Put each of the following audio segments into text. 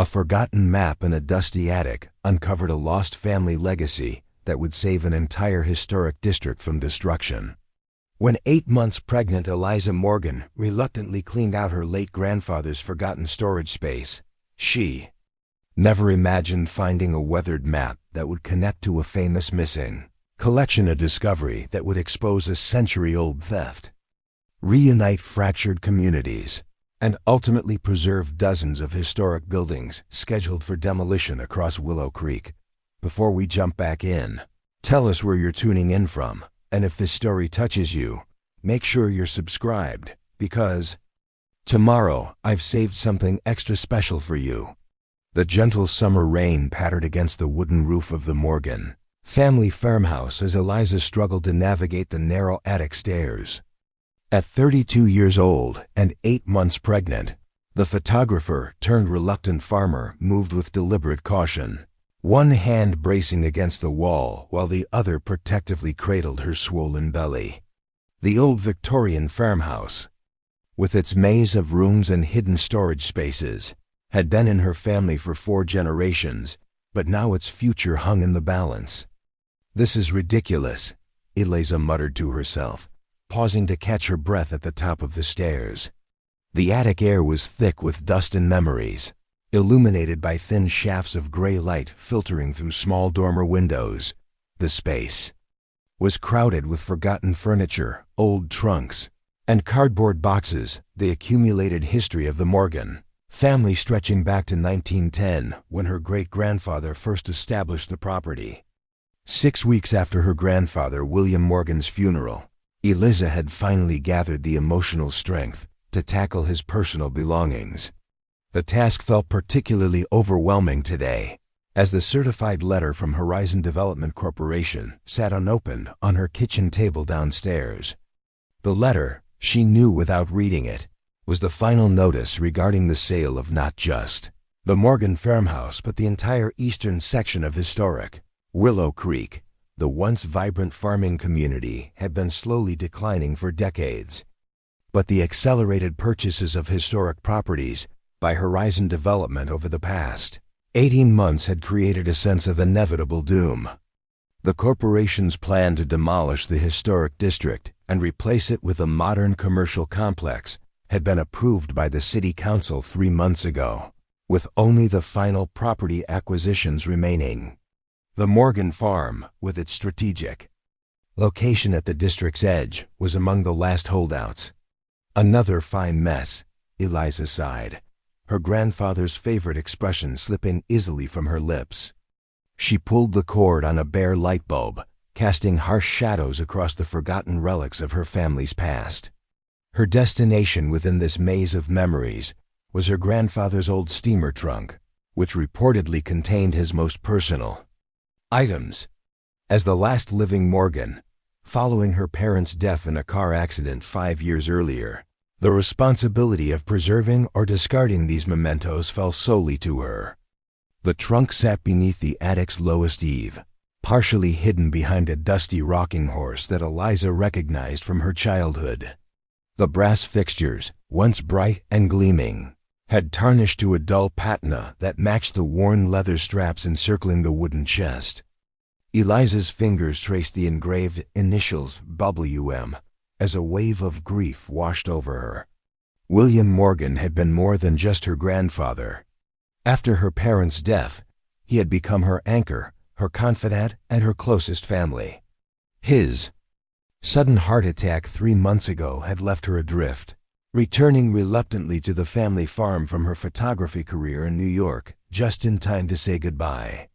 A forgotten map in a dusty attic uncovered a lost family legacy that would save an entire historic district from destruction. When 8 months pregnant Eliza Morgan reluctantly cleaned out her late grandfather's forgotten storage space, she never imagined finding a weathered map that would connect to a famous missing collection, a discovery that would expose a century-old theft, reunite fractured communities, and ultimately preserve dozens of historic buildings scheduled for demolition across Willow Creek. Before we jump back in, tell us where you're tuning in from, and if this story touches you, make sure you're subscribed, because tomorrow I've saved something extra special for you. The gentle summer rain pattered against the wooden roof of the Morgan family farmhouse as Eliza struggled to navigate the narrow attic stairs. At 32 years old and 8 months pregnant, the photographer turned reluctant farmer moved with deliberate caution, one hand bracing against the wall while the other protectively cradled her swollen belly. The old Victorian farmhouse, with its maze of rooms and hidden storage spaces, had been in her family for 4 generations, but now its future hung in the balance. "This is ridiculous," Eliza muttered to herself, pausing to catch her breath at the top of the stairs. The attic air was thick with dust and memories, illuminated by thin shafts of gray light filtering through small dormer windows. The space was crowded with forgotten furniture, old trunks, and cardboard boxes, the accumulated history of the Morgan family stretching back to 1910, when her great-grandfather first established the property. 6 weeks after her grandfather William Morgan's funeral, Eliza had finally gathered the emotional strength to tackle his personal belongings. The task felt particularly overwhelming today, as the certified letter from Horizon Development Corporation sat unopened on her kitchen table downstairs. The letter, she knew without reading it, was the final notice regarding the sale of not just the Morgan farmhouse but the entire eastern section of historic Willow Creek. The once vibrant farming community had been slowly declining for decades, but the accelerated purchases of historic properties by Horizon Development over the past 18 months had created a sense of inevitable doom. The corporation's plan to demolish the historic district and replace it with a modern commercial complex had been approved by the city council 3 months ago, with only the final property acquisitions remaining. The Morgan farm, with its strategic location at the district's edge, was among the last holdouts. "Another fine mess," Eliza sighed, her grandfather's favorite expression slipping easily from her lips. She pulled the cord on a bare light bulb, casting harsh shadows across the forgotten relics of her family's past. Her destination within this maze of memories was her grandfather's old steamer trunk, which reportedly contained his most personal items. As the last living Morgan, following her parents' death in a car accident 5 years earlier, the responsibility of preserving or discarding these mementos fell solely to her. The trunk sat beneath the attic's lowest eave, partially hidden behind a dusty rocking horse that Eliza recognized from her childhood. The brass fixtures, once bright and gleaming, had tarnished to a dull patina that matched the worn leather straps encircling the wooden chest. Eliza's fingers traced the engraved initials WM as a wave of grief washed over her. William Morgan had been more than just her grandfather. After her parents' death, he had become her anchor, her confidant, and her closest family. His sudden heart attack 3 months ago had left her adrift, returning reluctantly to the family farm from her photography career in New York, just in time to say goodbye.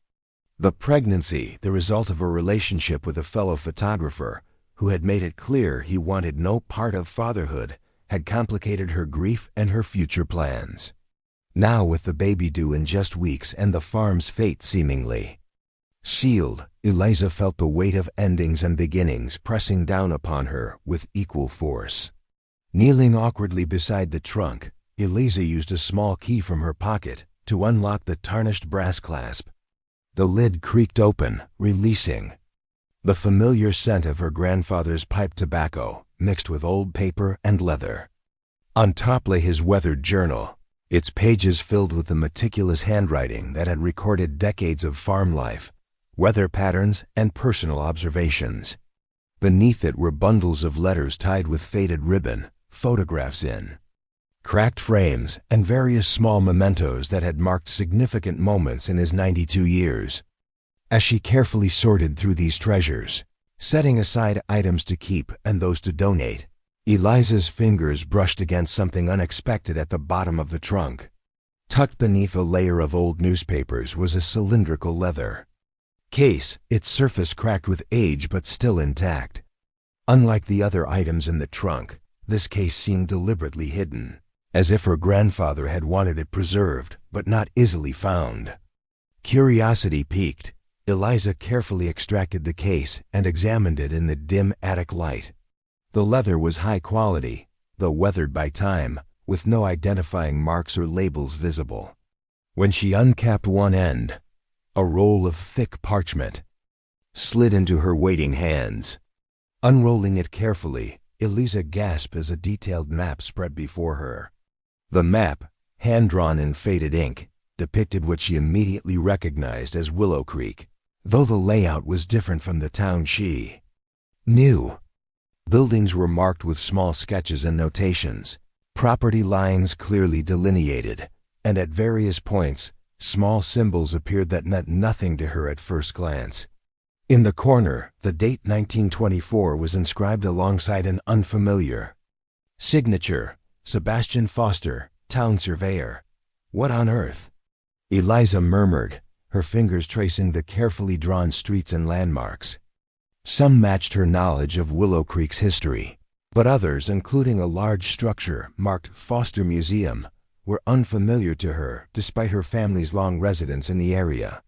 The pregnancy, the result of a relationship with a fellow photographer who had made it clear he wanted no part of fatherhood, had complicated her grief and her future plans. Now, with the baby due in just weeks and the farm's fate seemingly sealed, Eliza felt the weight of endings and beginnings pressing down upon her with equal force. Kneeling awkwardly beside the trunk, Eliza used a small key from her pocket to unlock the tarnished brass clasp. The lid creaked open, releasing the familiar scent of her grandfather's pipe tobacco mixed with old paper and leather. On top lay his weathered journal. its pages filled with the meticulous handwriting that had recorded decades of farm life, weather patterns, and personal observations. Beneath it were bundles of letters tied with faded ribbon, photographs in cracked frames, and various small mementos that had marked significant moments in his 92 years. As she carefully sorted through these treasures, setting aside items to keep and those to donate, Eliza's fingers brushed against something unexpected at the bottom of the trunk. Tucked beneath a layer of old newspapers was a cylindrical leather case, its surface cracked with age but still intact. Unlike the other items in the trunk, this case seemed deliberately hidden, as if her grandfather had wanted it preserved but not easily found. Curiosity piqued, Eliza carefully extracted the case and examined it in the dim attic light. The leather was high quality, though weathered by time, with no identifying marks or labels visible. When she uncapped one end, a roll of thick parchment slid into her waiting hands. Unrolling it carefully, Eliza gasped as a detailed map spread before her. The map, hand-drawn in faded ink, depicted what she immediately recognized as Willow Creek, though the layout was different from the town she knew. Buildings were marked with small sketches and notations, property lines clearly delineated, and at various points, small symbols appeared that meant nothing to her at first glance. In the corner, the date 1924 was inscribed alongside an unfamiliar signature, Sebastian Foster, town surveyor. What on earth? Eliza murmured, her fingers tracing the carefully drawn streets and landmarks. Some matched her knowledge of Willow Creek's history, but others, including a large structure marked Foster Museum, were unfamiliar to her despite her family's long residence in the area.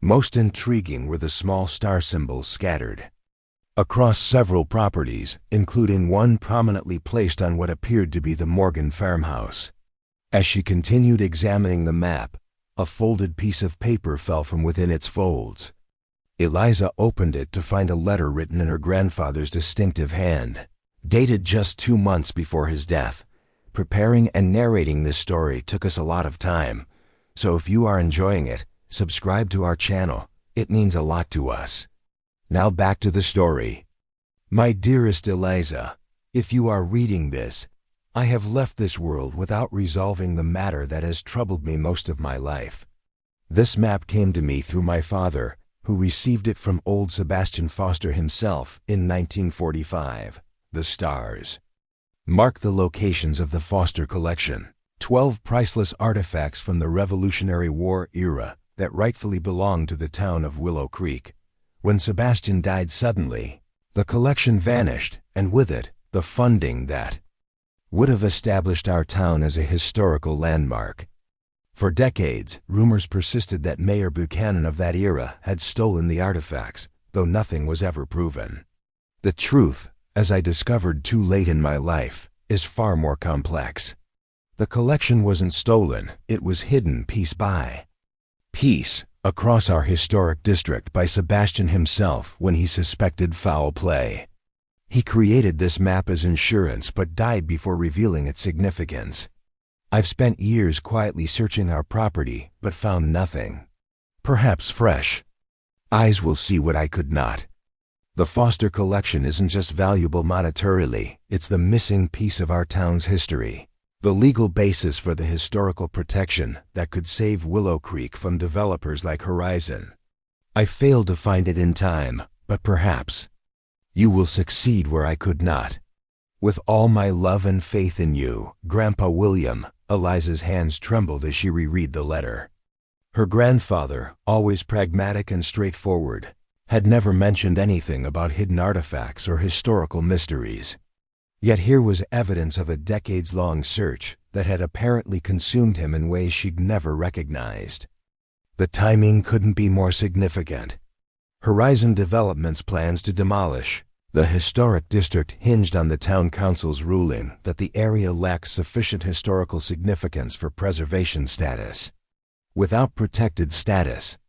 Most intriguing were the small star symbols scattered across several properties, including one prominently placed on what appeared to be the Morgan farmhouse. As she continued examining the map, a folded piece of paper fell from within its folds. Eliza opened it to find a letter written in her grandfather's distinctive hand, dated just 2 months before his death. Preparing and narrating this story took us a lot of time, so if you are enjoying it, subscribe to our channel. It means a lot to us. Now back to the story. My dearest Eliza, if you are reading this, I have left this world without resolving the matter that has troubled me most of my life. This map came to me through my father, who received it from old Sebastian Foster himself in 1945. The stars mark the locations of the Foster collection, 12 priceless artifacts from the Revolutionary War era that rightfully belonged to the town of Willow Creek. When Sebastian died suddenly, the collection vanished, and with it, the funding that would have established our town as a historical landmark. For decades, rumors persisted that Mayor Buchanan of that era had stolen the artifacts, though nothing was ever proven. The truth, as I discovered too late in my life, is far more complex. The collection wasn't stolen, it was hidden piece by piece across our historic district by Sebastian himself when he suspected foul play. He created this map as insurance but died before revealing its significance. I've spent years quietly searching our property but found nothing. Perhaps fresh eyes will see what I could not. The Foster collection isn't just valuable monetarily, it's the missing piece of our town's history. The legal basis for the historical protection that could save Willow Creek from developers like Horizon. I failed to find it in time, but perhaps you will succeed where I could not. With all my love and faith in you, Grandpa William. Eliza's hands trembled as she reread the letter. Her grandfather, always pragmatic and straightforward, had never mentioned anything about hidden artifacts or historical mysteries. Yet here was evidence of a decades-long search that had apparently consumed him in ways she'd never recognized. The timing couldn't be more significant. Horizon Development's plans to demolish the historic district hinged on the town council's ruling that the area lacks sufficient historical significance for preservation status. Without protected status,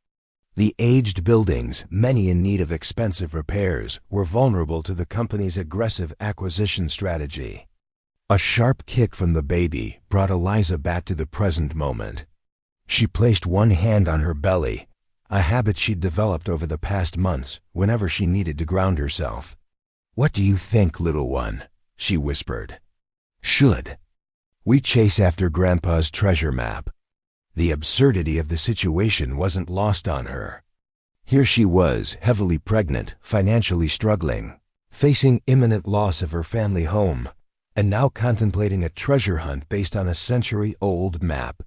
the aged buildings, many in need of expensive repairs, were vulnerable to the company's aggressive acquisition strategy. A sharp kick from the baby brought Eliza back to the present moment. She placed one hand on her belly, a habit she'd developed over the past months whenever she needed to ground herself. "What do you think, little one?" she whispered. "Should we chase after Grandpa's treasure map?" The absurdity of the situation wasn't lost on her. Here she was, heavily pregnant, financially struggling, facing imminent loss of her family home, and now contemplating a treasure hunt based on a century-old map.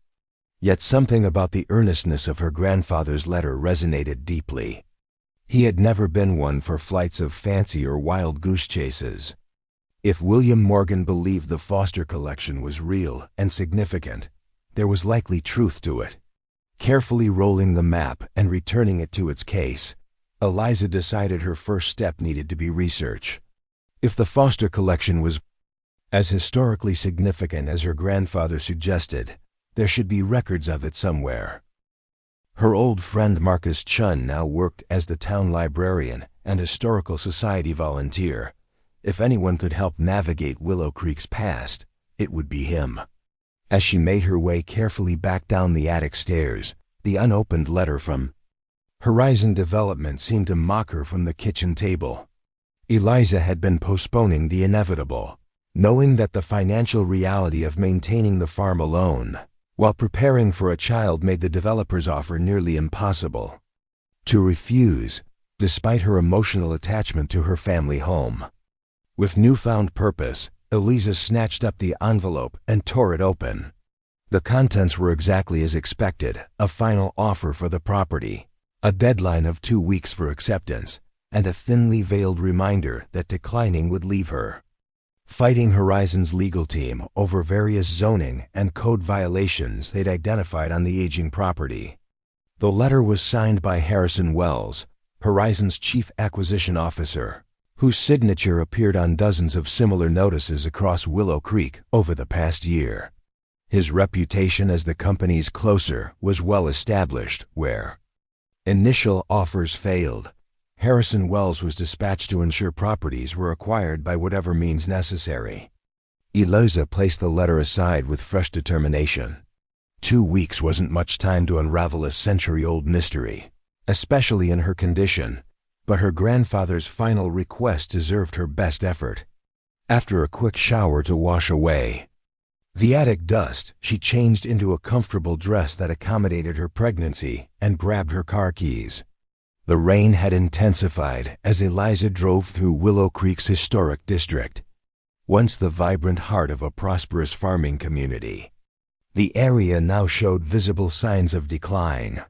Yet something about the earnestness of her grandfather's letter resonated deeply. He had never been one for flights of fancy or wild goose chases. If William Morgan believed the Foster collection was real and significant, there was likely truth to it. Carefully rolling the map and returning it to its case, Eliza decided her first step needed to be research. If the Foster collection was as historically significant as her grandfather suggested, there should be records of it somewhere. Her old friend Marcus Chun now worked as the town librarian and historical society volunteer. If anyone could help navigate Willow Creek's past, it would be him. As she made her way carefully back down the attic stairs, the unopened letter from Horizon Development seemed to mock her from the kitchen table. Eliza had been postponing the inevitable, knowing that the financial reality of maintaining the farm alone, while preparing for a child, made the developer's offer nearly impossible. To refuse, despite her emotional attachment to her family home. With newfound purpose, Eliza snatched up the envelope and tore it open. The contents were exactly as expected: a final offer for the property, a deadline of 2 weeks for acceptance, and a thinly veiled reminder that declining would leave her fighting Horizon's legal team over various zoning and code violations they'd identified on the aging property. The letter was signed by Harrison Wells, Horizon's chief acquisition officer, whose signature appeared on dozens of similar notices across Willow Creek over the past year. His reputation as the company's closer was well established. Where initial offers failed, Harrison Wells was dispatched to ensure properties were acquired by whatever means necessary. Eliza placed the letter aside with fresh determination. 2 weeks wasn't much time to unravel a century-old mystery, especially in her condition, but her grandfather's final request deserved her best effort. After a quick shower to wash away the attic dust, she changed into a comfortable dress that accommodated her pregnancy and grabbed her car keys. The rain had intensified as Eliza drove through Willow Creek's historic district, once the vibrant heart of a prosperous farming community. The area now showed visible signs of decline.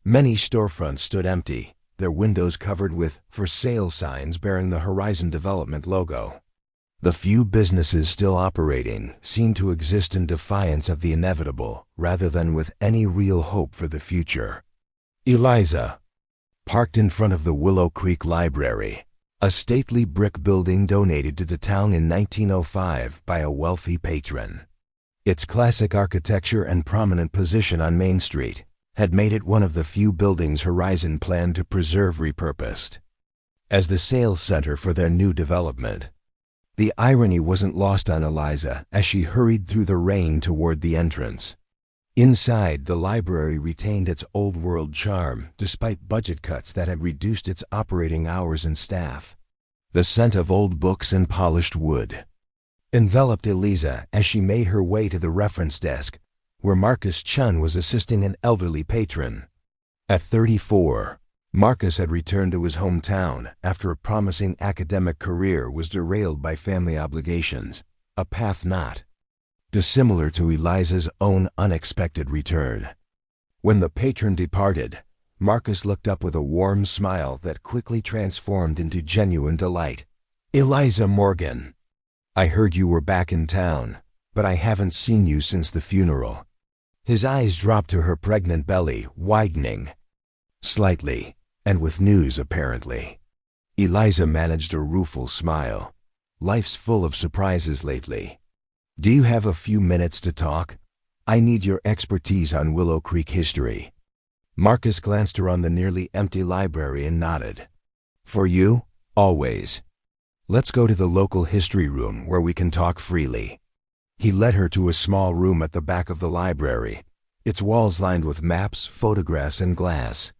Many storefronts stood empty, their windows covered with "for sale" signs bearing the Horizon Development logo. The few businesses still operating seemed to exist in defiance of the inevitable rather than with any real hope for the future. Eliza parked in front of the Willow Creek Library, a stately brick building donated to the town in 1905 by a wealthy patron. Its classic architecture and prominent position on Main Street had made it one of the few buildings Horizon planned to preserve repurposed as the sales center for their new development. The irony wasn't lost on Eliza as she hurried through the rain toward the entrance. Inside, the library retained its old-world charm despite budget cuts that had reduced its operating hours and staff. The scent of old books and polished wood enveloped Eliza as she made her way to the reference desk, where Marcus Chun was assisting an elderly patron. At 34, Marcus had returned to his hometown after a promising academic career was derailed by family obligations, a path not dissimilar to Eliza's own unexpected return. When the patron departed, Marcus looked up with a warm smile that quickly transformed into genuine delight. "Eliza Morgan, I heard you were back in town, but I haven't seen you since the funeral." His eyes dropped to her pregnant belly, widening slightly, and with news apparently. Eliza managed a rueful smile. "Life's full of surprises lately. Do you have a few minutes to talk? I need your expertise on Willow Creek history." Marcus glanced around the nearly empty library and nodded. "For you, always. Let's go to the local history room where we can talk freely." He led her to a small room at the back of the library, its walls lined with maps, photographs, and glass.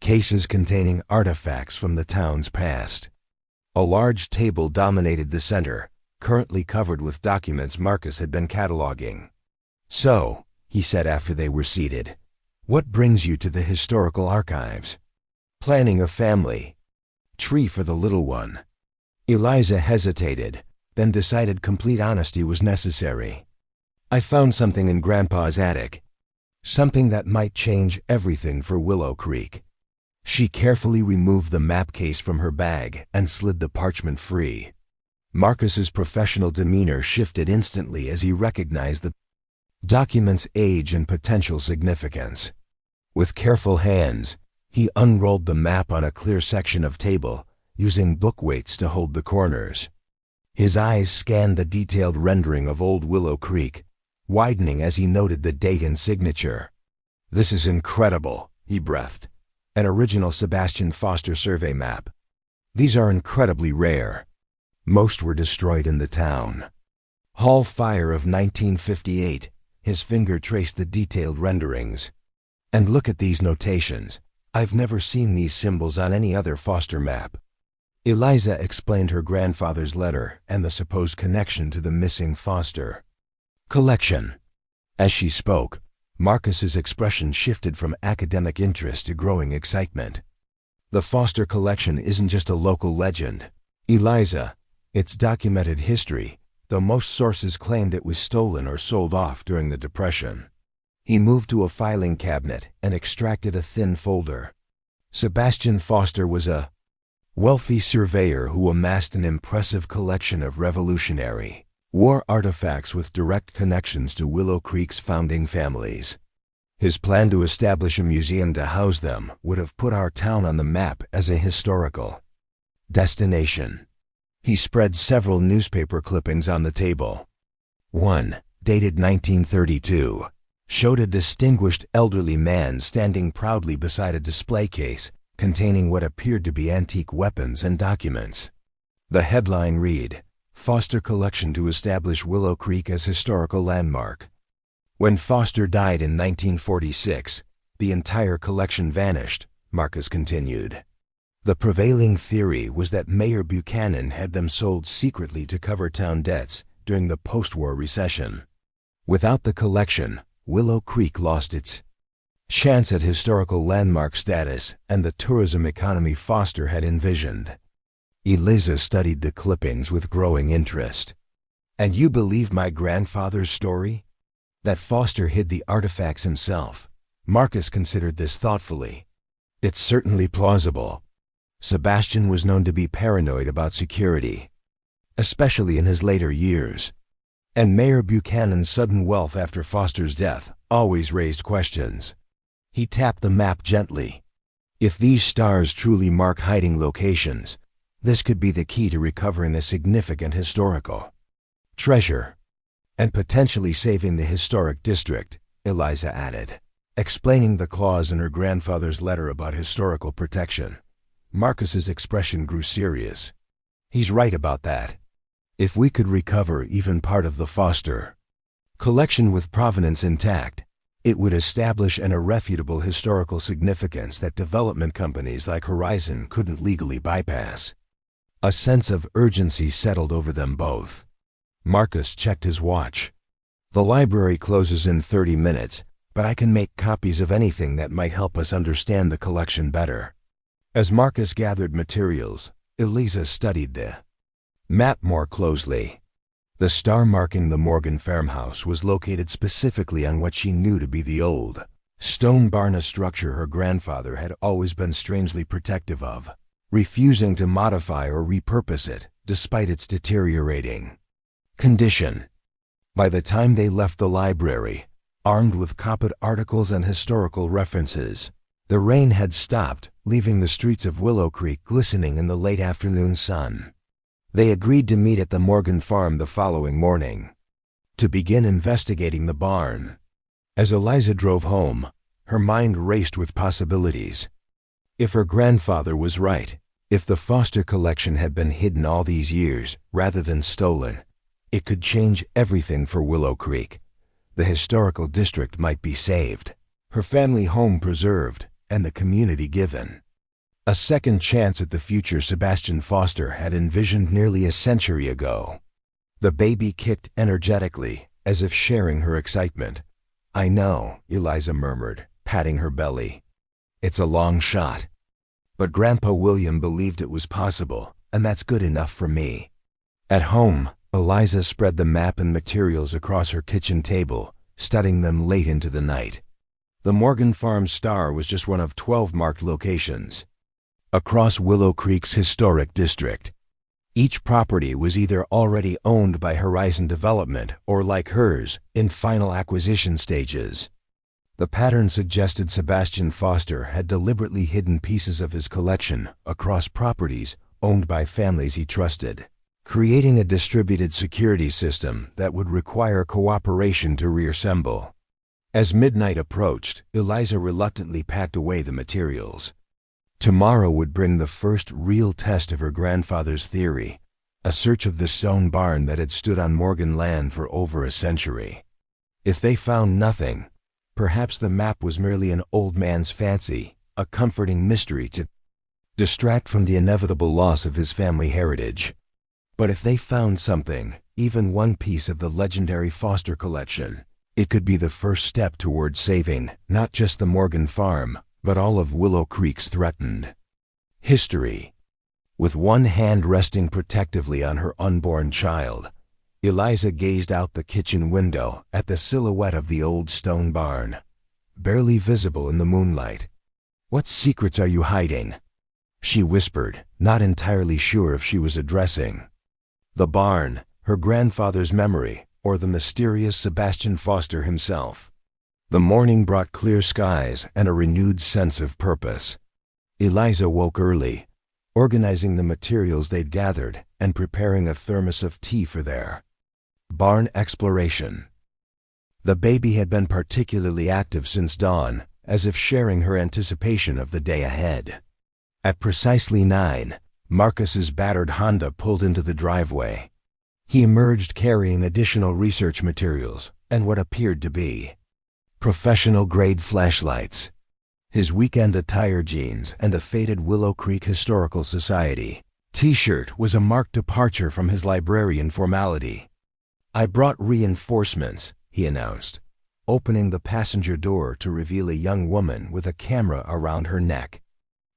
Cases containing artifacts from the town's past. A large table dominated the center, currently covered with documents Marcus had been cataloging. "So," he said after they were seated, "what brings you to the historical archives?" "Planning a family. Tree for the little one." Eliza hesitated, then decided complete honesty was necessary. "I found something in Grandpa's attic. Something that might change everything for Willow Creek." She carefully removed the map case from her bag and slid the parchment free. Marcus's professional demeanor shifted instantly as he recognized the document's age and potential significance. With careful hands, he unrolled the map on a clear section of table, using book weights to hold the corners. His eyes scanned the detailed rendering of Old Willow Creek, widening as he noted the date and signature. "This is incredible," he breathed. "An original Sebastian Foster survey map. These are incredibly rare. Most were destroyed in the town." "Hall fire of 1958, his finger traced the detailed renderings. "And look at these notations. I've never seen these symbols on any other Foster map." Eliza explained her grandfather's letter and the supposed connection to the missing Foster collection. As she spoke, Marcus's expression shifted from academic interest to growing excitement. "The Foster collection isn't just a local legend, Eliza. It's documented history, though most sources claimed it was stolen or sold off during the Depression." He moved to a filing cabinet and extracted a thin folder. Sebastian Foster was a wealthy surveyor who amassed an impressive collection of Revolutionary War artifacts with direct connections to Willow Creek's founding families. His plan to establish a museum to house them would have put our town on the map as a historical destination. He spread several newspaper clippings on the table. One, dated 1932, showed a distinguished elderly man standing proudly beside a display case containing what appeared to be antique weapons and documents. The headline read, "Foster Collection to Establish Willow Creek as Historical Landmark." When Foster died in 1946, the entire collection vanished, Marcus continued. The prevailing theory was that Mayor Buchanan had them sold secretly to cover town debts during the post-war recession. Without the collection, Willow Creek lost its chance at historical landmark status and the tourism economy Foster had envisioned. Eliza studied the clippings with growing interest. "And you believe my grandfather's story? That Foster hid the artifacts himself?" Marcus considered this thoughtfully. "It's certainly plausible. Sebastian was known to be paranoid about security, especially in his later years. And Mayor Buchanan's sudden wealth after Foster's death always raised questions." He tapped the map gently. "If these stars truly mark hiding locations, this could be the key to recovering a significant historical treasure and potentially saving the historic district," Eliza added, explaining the clause in her grandfather's letter about historical protection. Marcus's expression grew serious. "He's right about that. If we could recover even part of the Foster collection with provenance intact, it would establish an irrefutable historical significance that development companies like Horizon couldn't legally bypass." A sense of urgency settled over them both. Marcus checked his watch. "The library closes in 30 minutes, but I can make copies of anything that might help us understand the collection better." As Marcus gathered materials, Eliza studied the map more closely. The star marking the Morgan farmhouse was located specifically on what she knew to be the old stone barn, a structure her grandfather had always been strangely protective of, refusing to modify or repurpose it despite its deteriorating condition. By the time they left the library, armed with copied articles and historical references, the rain had stopped, leaving the streets of Willow Creek glistening in the late afternoon sun. They agreed to meet at the Morgan farm the following morning to begin investigating the barn. As Eliza drove home, her mind raced with possibilities. If her grandfather was right, if the Foster collection had been hidden all these years rather than stolen, It could change everything for Willow Creek. The historical district might be saved, her family home preserved, and the community given a second chance at the future Sebastian Foster had envisioned nearly a century ago. The baby kicked energetically, as if sharing her excitement. "I know," Eliza murmured, patting her belly. "It's a long shot. But Grandpa William believed it was possible, and that's good enough for me." At home, Eliza spread the map and materials across her kitchen table, studying them late into the night. The Morgan Farm star was just one of 12 marked locations across Willow Creek's historic district. Each property was either already owned by Horizon Development or, like hers, in final acquisition stages. The pattern suggested Sebastian Foster had deliberately hidden pieces of his collection across properties owned by families he trusted, creating a distributed security system that would require cooperation to reassemble. As midnight approached, Eliza reluctantly packed away the materials. Tomorrow would bring the first real test of her grandfather's theory, a search of the stone barn that had stood on Morgan land for over a century. If they found nothing, perhaps the map was merely an old man's fancy, a comforting mystery to distract from the inevitable loss of his family heritage. But if they found something, even one piece of the legendary Foster collection, it could be the first step toward saving not just the Morgan farm, but all of Willow Creek's threatened history. With one hand resting protectively on her unborn child, Eliza gazed out the kitchen window at the silhouette of the old stone barn, barely visible in the moonlight. "What secrets are you hiding?" she whispered, not entirely sure if she was addressing the barn, her grandfather's memory, or the mysterious Sebastian Foster himself. The morning brought clear skies and a renewed sense of purpose. Eliza woke early, organizing the materials they'd gathered and preparing a thermos of tea for their barn exploration. The baby had been particularly active since dawn, as if sharing her anticipation of the day ahead. At precisely 9, Marcus's battered Honda pulled into the driveway. He emerged carrying additional research materials and what appeared to be professional-grade flashlights. His weekend attire, jeans and a faded Willow Creek Historical Society t-shirt, was a marked departure from his librarian formality. "I brought reinforcements," he announced, opening the passenger door to reveal a young woman with a camera around her neck.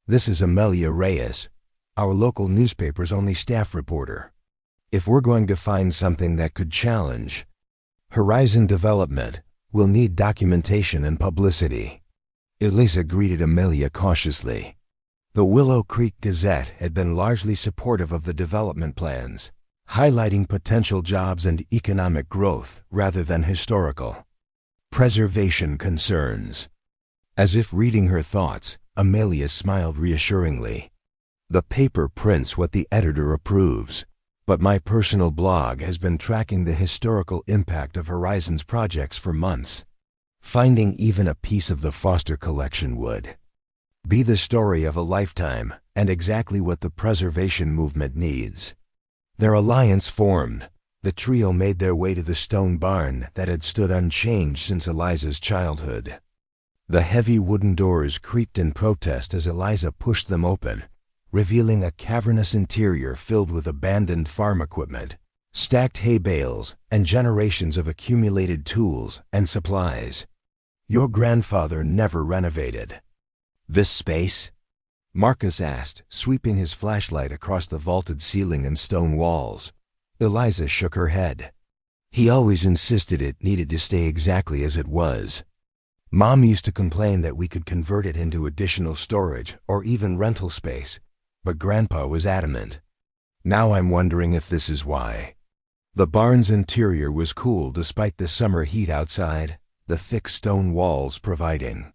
"This is Amelia Reyes, our local newspaper's only staff reporter. If we're going to find something that could challenge Horizon Development, we'll need documentation and publicity." Eliza greeted Amelia cautiously. The Willow Creek Gazette had been largely supportive of the development plans, highlighting potential jobs and economic growth rather than historical preservation concerns. As if reading her thoughts, Amelia smiled reassuringly. "The paper prints what the editor approves, but my personal blog has been tracking the historical impact of Horizon's projects for months. Finding even a piece of the Foster collection would be the story of a lifetime and exactly what the preservation movement needs." Their alliance formed. The trio made their way to the stone barn that had stood unchanged since Eliza's childhood. The heavy wooden doors creaked in protest as Eliza pushed them open, revealing a cavernous interior filled with abandoned farm equipment, stacked hay bales, and generations of accumulated tools and supplies. "Your grandfather never renovated this space?" Marcus asked, sweeping his flashlight across the vaulted ceiling and stone walls. Eliza shook her head. "He always insisted it needed to stay exactly as it was. Mom used to complain that we could convert it into additional storage or even rental space, but Grandpa was adamant. Now I'm wondering if this is why." The barn's interior was cool despite the summer heat outside, the thick stone walls providing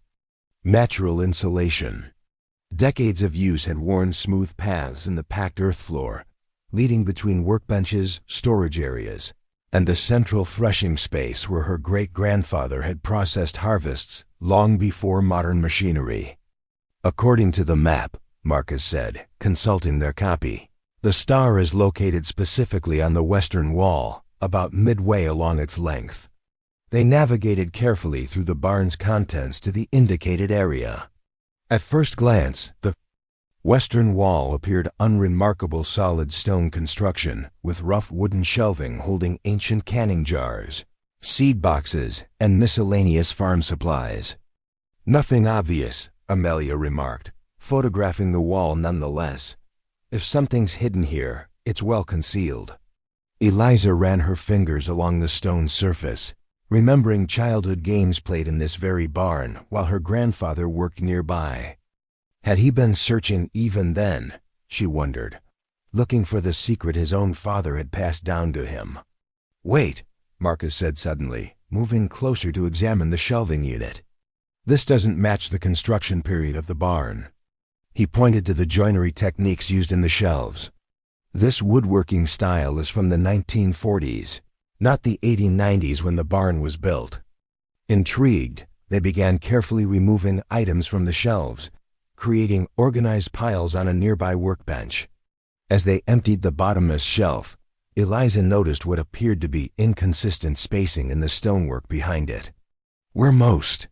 natural insulation. Decades of use had worn smooth paths in the packed earth floor, leading between workbenches, storage areas, and the central threshing space where her great-grandfather had processed harvests long before modern machinery. "According to the map," Marcus said, consulting their copy, "the star is located specifically on the western wall, about midway along its length. They navigated carefully through the barn's contents to the indicated area. At first glance, the western wall appeared unremarkable solid stone construction, with rough wooden shelving holding ancient canning jars, seed boxes, and miscellaneous farm supplies. "Nothing obvious," Amelia remarked, photographing the wall nonetheless. "If something's hidden here, it's well concealed." Eliza ran her fingers along the stone surface, remembering childhood games played in this very barn while her grandfather worked nearby. Had he been searching even then, she wondered, looking for the secret his own father had passed down to him? "Wait," Marcus said suddenly, moving closer to examine the shelving unit. "This doesn't match the construction period of the barn." He pointed to the joinery techniques used in the shelves. "This woodworking style is from the 1940s, not the 1890s when the barn was built." Intrigued, they began carefully removing items from the shelves, creating organized piles on a nearby workbench. As they emptied the bottommost shelf, Eliza noticed what appeared to be inconsistent spacing in the stonework behind it. Where most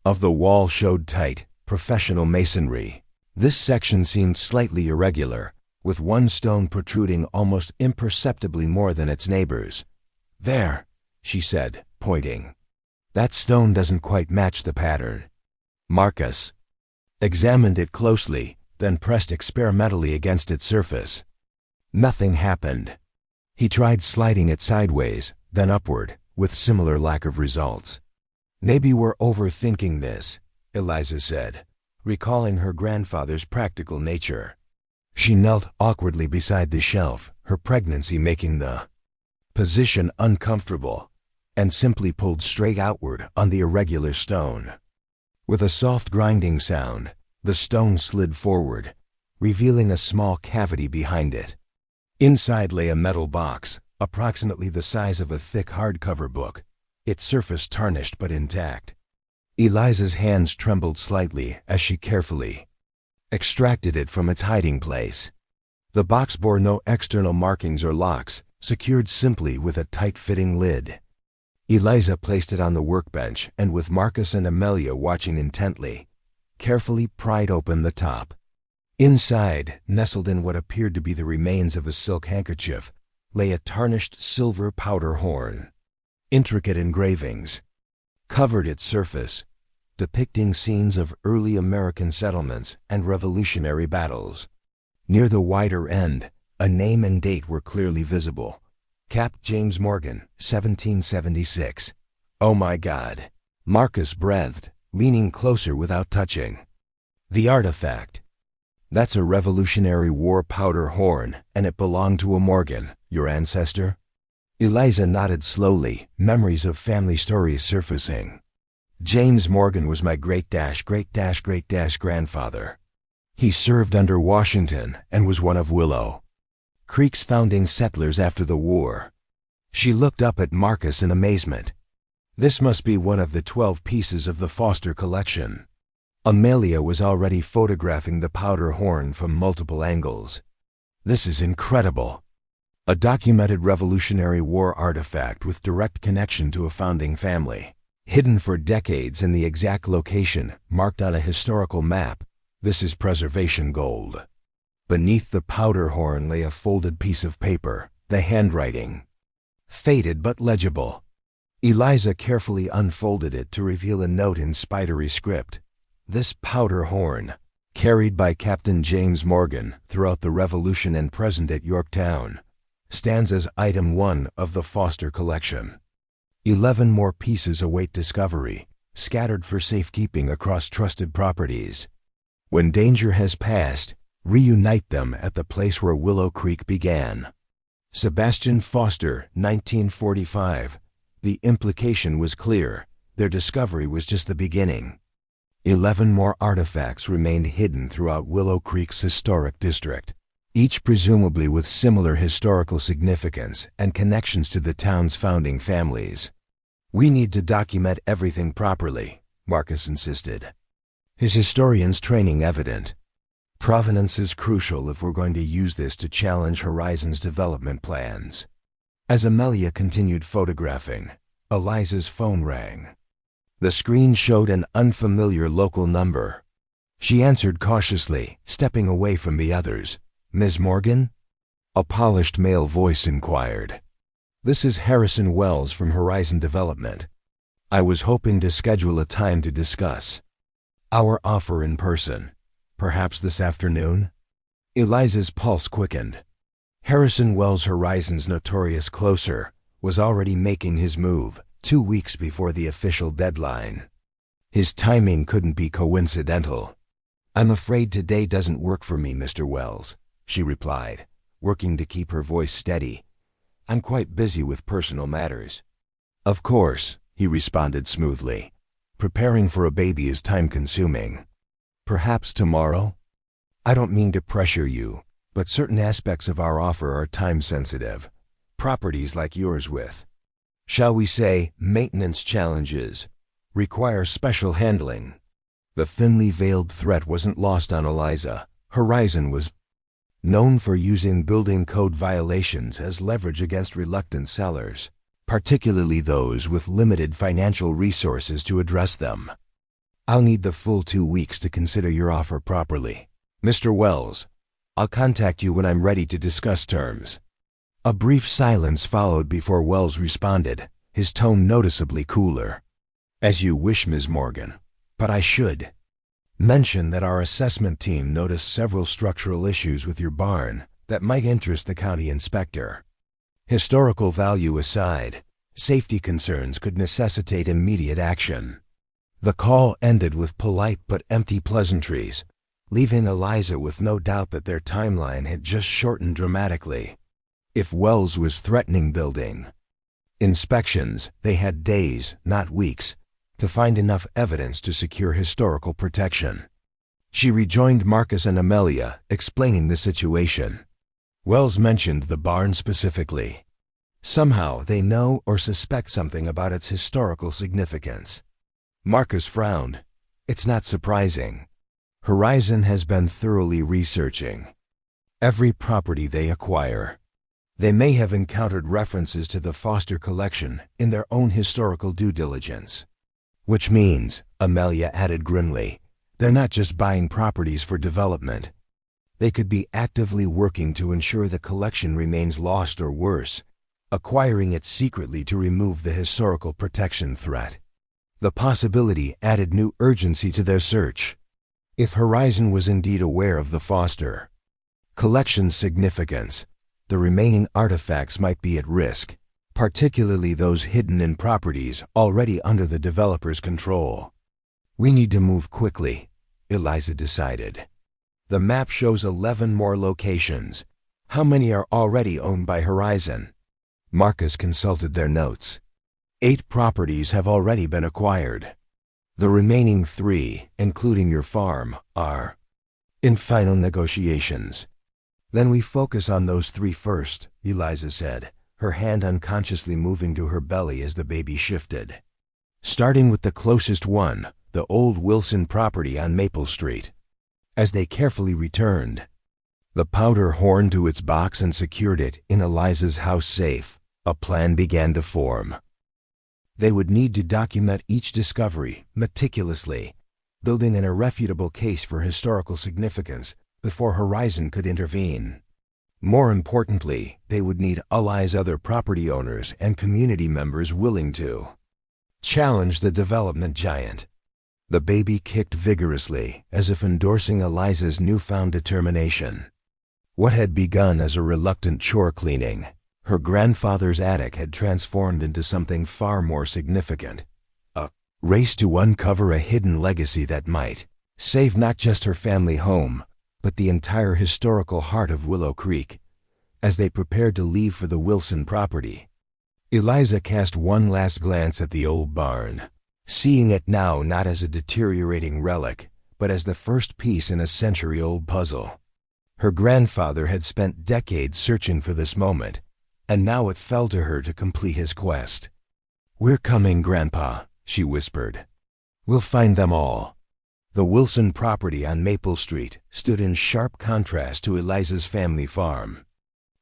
of the wall showed tight, professional masonry, this section seemed slightly irregular, with one stone protruding almost imperceptibly more than its neighbors. "There," she said, pointing. "That stone doesn't quite match the pattern." Marcus examined it closely, then pressed experimentally against its surface. Nothing happened. He tried sliding it sideways, then upward, with similar lack of results. "Maybe we're overthinking this," Eliza said, recalling her grandfather's practical nature. She knelt awkwardly beside the shelf, her pregnancy making the position uncomfortable, and simply pulled straight outward on the irregular stone. With a soft grinding sound, the stone slid forward, revealing a small cavity behind it. Inside lay a metal box, approximately the size of a thick hardcover book, its surface tarnished but intact. Eliza's hands trembled slightly as she carefully extracted it from its hiding place. The box bore no external markings or locks, secured simply with a tight-fitting lid. Eliza placed it on the workbench and, with Marcus and Amelia watching intently, carefully pried open the top. Inside, nestled in what appeared to be the remains of a silk handkerchief, lay a tarnished silver powder horn. Intricate engravings covered its surface, depicting scenes of early American settlements and Revolutionary battles. Near the wider end, a name and date were clearly visible. Cap James Morgan, 1776. "Oh my God," Marcus breathed, leaning closer without touching. "The artifact. That's a Revolutionary War powder horn, and it belonged to a Morgan, your ancestor?" Eliza nodded slowly, memories of family stories surfacing. "James Morgan was my great-grandfather. He served under Washington and was one of Willow Creek's founding settlers after the war." She looked up at Marcus in amazement. "This must be one of the 12 pieces of the Foster collection." Amelia was already photographing the powder horn from multiple angles. "This is incredible. A documented Revolutionary War artifact with direct connection to a founding family. Hidden for decades in the exact location marked on a historical map, this is preservation gold." Beneath the powder horn lay a folded piece of paper, the handwriting faded but legible. Eliza carefully unfolded it to reveal a note in spidery script. "This powder horn, carried by Captain James Morgan throughout the Revolution and present at Yorktown, stands as item 1 of the Foster collection. 11 more pieces await discovery, scattered for safekeeping across trusted properties. When danger has passed, reunite them at the place where Willow Creek began." Sebastian Foster, 1945. The implication was clear. Their discovery was just the beginning. 11 more artifacts remained hidden throughout Willow Creek's historic district, each presumably with similar historical significance and connections to the town's founding families. "We need to document everything properly," Marcus insisted, his historian's training evident. "Provenance is crucial if we're going to use this to challenge Horizon's development plans." As Amelia continued photographing, Eliza's phone rang. The screen showed an unfamiliar local number. She answered cautiously, stepping away from the others. "Ms. Morgan?" A polished male voice inquired. "This is Harrison Wells from Horizon Development. I was hoping to schedule a time to discuss our offer in person. Perhaps this afternoon?" Eliza's pulse quickened. Harrison Wells, Horizon's notorious closer, was already making his move 2 weeks before the official deadline. His timing couldn't be coincidental. "I'm afraid today doesn't work for me, Mr. Wells," she replied, working to keep her voice steady. "I'm quite busy with personal matters." "Of course," he responded smoothly. "Preparing for a baby is time-consuming. Perhaps tomorrow?" "I don't mean to pressure you, but certain aspects of our offer are time-sensitive. Properties like yours with, shall we say, maintenance challenges, require special handling." The thinly veiled threat wasn't lost on Eliza. Horizon was known for using building code violations as leverage against reluctant sellers, particularly those with limited financial resources to address them. "I'll need the full 2 weeks to consider your offer properly, Mr. Wells. I'll contact you when I'm ready to discuss terms." A brief silence followed before Wells responded, his tone noticeably cooler. "As you wish, Ms. Morgan. But I should mention that our assessment team noticed several structural issues with your barn that might interest the county inspector. Historical value aside, safety concerns could necessitate immediate action." The call ended with polite but empty pleasantries, leaving Eliza with no doubt that their timeline had just shortened dramatically. If Wells was threatening building inspections, they had days, not weeks, to find enough evidence to secure historical protection. She rejoined Marcus and Amelia, explaining the situation. Wells mentioned the barn specifically. Somehow they know or suspect something about its historical significance. Marcus frowned. "It's not surprising. Horizon has been thoroughly researching every property they acquire. They may have encountered references to the Foster collection in their own historical due diligence." "Which means," Amelia added grimly, "they're not just buying properties for development. They could be actively working to ensure the collection remains lost or worse, acquiring it secretly to remove the historical protection threat." The possibility added new urgency to their search. If Horizon was indeed aware of the Foster collection's significance, the remaining artifacts might be at risk, particularly those hidden in properties already under the developer's control. "We need to move quickly," Eliza decided. "The map shows 11 more locations. How many are already owned by Horizon?" Marcus consulted their notes. 8 properties have already been acquired. The remaining 3, including your farm, are in final negotiations. "Then we focus on those 3 first," Eliza said, her hand unconsciously moving to her belly as the baby shifted. "Starting with the closest one, the old Wilson property on Maple Street." As they carefully returned the powder horn to its box and secured it in Eliza's house safe, a plan began to form. They would need to document each discovery meticulously, building an irrefutable case for historical significance before Horizon could intervene. More importantly, they would need allies, other property owners and community members willing to challenge the development giant. The baby kicked vigorously, as if endorsing Eliza's newfound determination. What had begun as a reluctant chore cleaning, her grandfather's attic had transformed into something far more significant. A race to uncover a hidden legacy that might save not just her family home, but the entire historical heart of Willow Creek. As they prepared to leave for the Wilson property, Eliza cast one last glance at the old barn, seeing it now not as a deteriorating relic, but as the first piece in a century-old puzzle. Her grandfather had spent decades searching for this moment, and now it fell to her to complete his quest. "We're coming, Grandpa," she whispered. "We'll find them all." The Wilson property on Maple Street stood in sharp contrast to Eliza's family farm.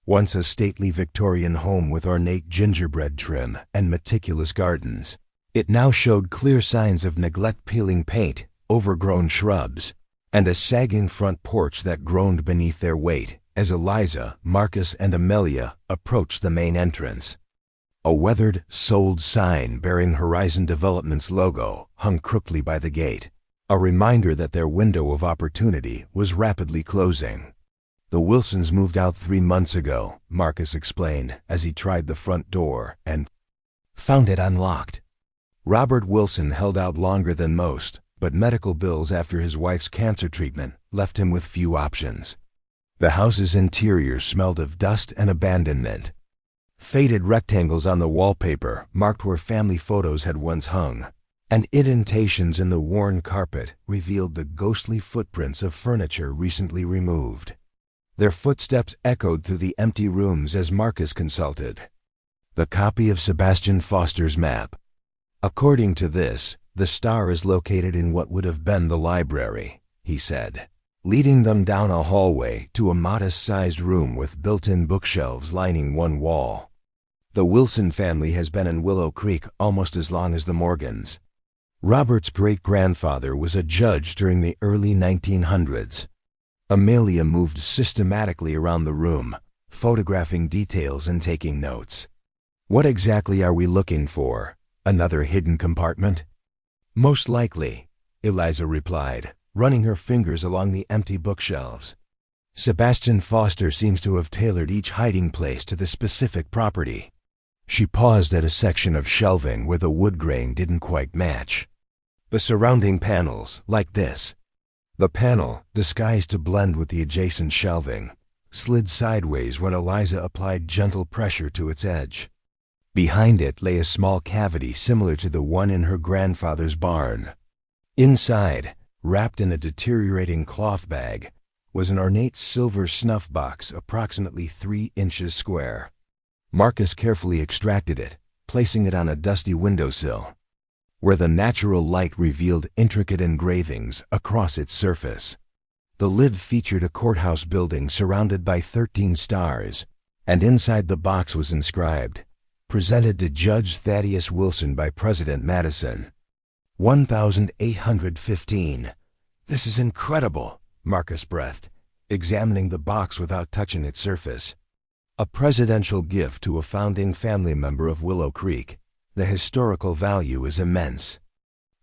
Once a stately Victorian home with ornate gingerbread trim and meticulous gardens, it now showed clear signs of neglect: peeling paint, overgrown shrubs, and a sagging front porch that groaned beneath their weight as Eliza, Marcus, and Amelia approached the main entrance. A weathered, sold sign bearing Horizon Development's logo hung crookedly by the gate, a reminder that their window of opportunity was rapidly closing. "The Wilsons moved out 3 months ago," Marcus explained as he tried the front door and found it unlocked. Robert Wilson held out longer than most, but medical bills after his wife's cancer treatment left him with few options. The house's interior smelled of dust and abandonment. Faded rectangles on the wallpaper marked where family photos had once hung, and indentations in the worn carpet revealed the ghostly footprints of furniture recently removed. Their footsteps echoed through the empty rooms as Marcus consulted the copy of Sebastian Foster's map. "According to this, the star is located in what would have been the library," he said, leading them down a hallway to a modest-sized room with built-in bookshelves lining one wall. "The Wilson family has been in Willow Creek almost as long as the Morgans. Robert's great-grandfather was a judge during the early 1900s. Amelia moved systematically around the room, photographing details and taking notes. "What exactly are we looking for? Another hidden compartment?" "Most likely," Eliza replied, running her fingers along the empty bookshelves. "Sebastian Foster seems to have tailored each hiding place to the specific property." She paused at a section of shelving where the wood grain didn't quite match. "The surrounding panels, like this." The panel, disguised to blend with the adjacent shelving, slid sideways when Eliza applied gentle pressure to its edge. Behind it lay a small cavity similar to the one in her grandfather's barn. Inside, wrapped in a deteriorating cloth bag, was an ornate silver snuff box approximately 3 inches square. Marcus carefully extracted it, placing it on a dusty windowsill, where the natural light revealed intricate engravings across its surface. The lid featured a courthouse building surrounded by 13 stars, and inside the box was inscribed, "Presented to Judge Thaddeus Wilson by President Madison. 1815. "This is incredible," Marcus breathed, examining the box without touching its surface. "A presidential gift to a founding family member of Willow Creek. The historical value is immense."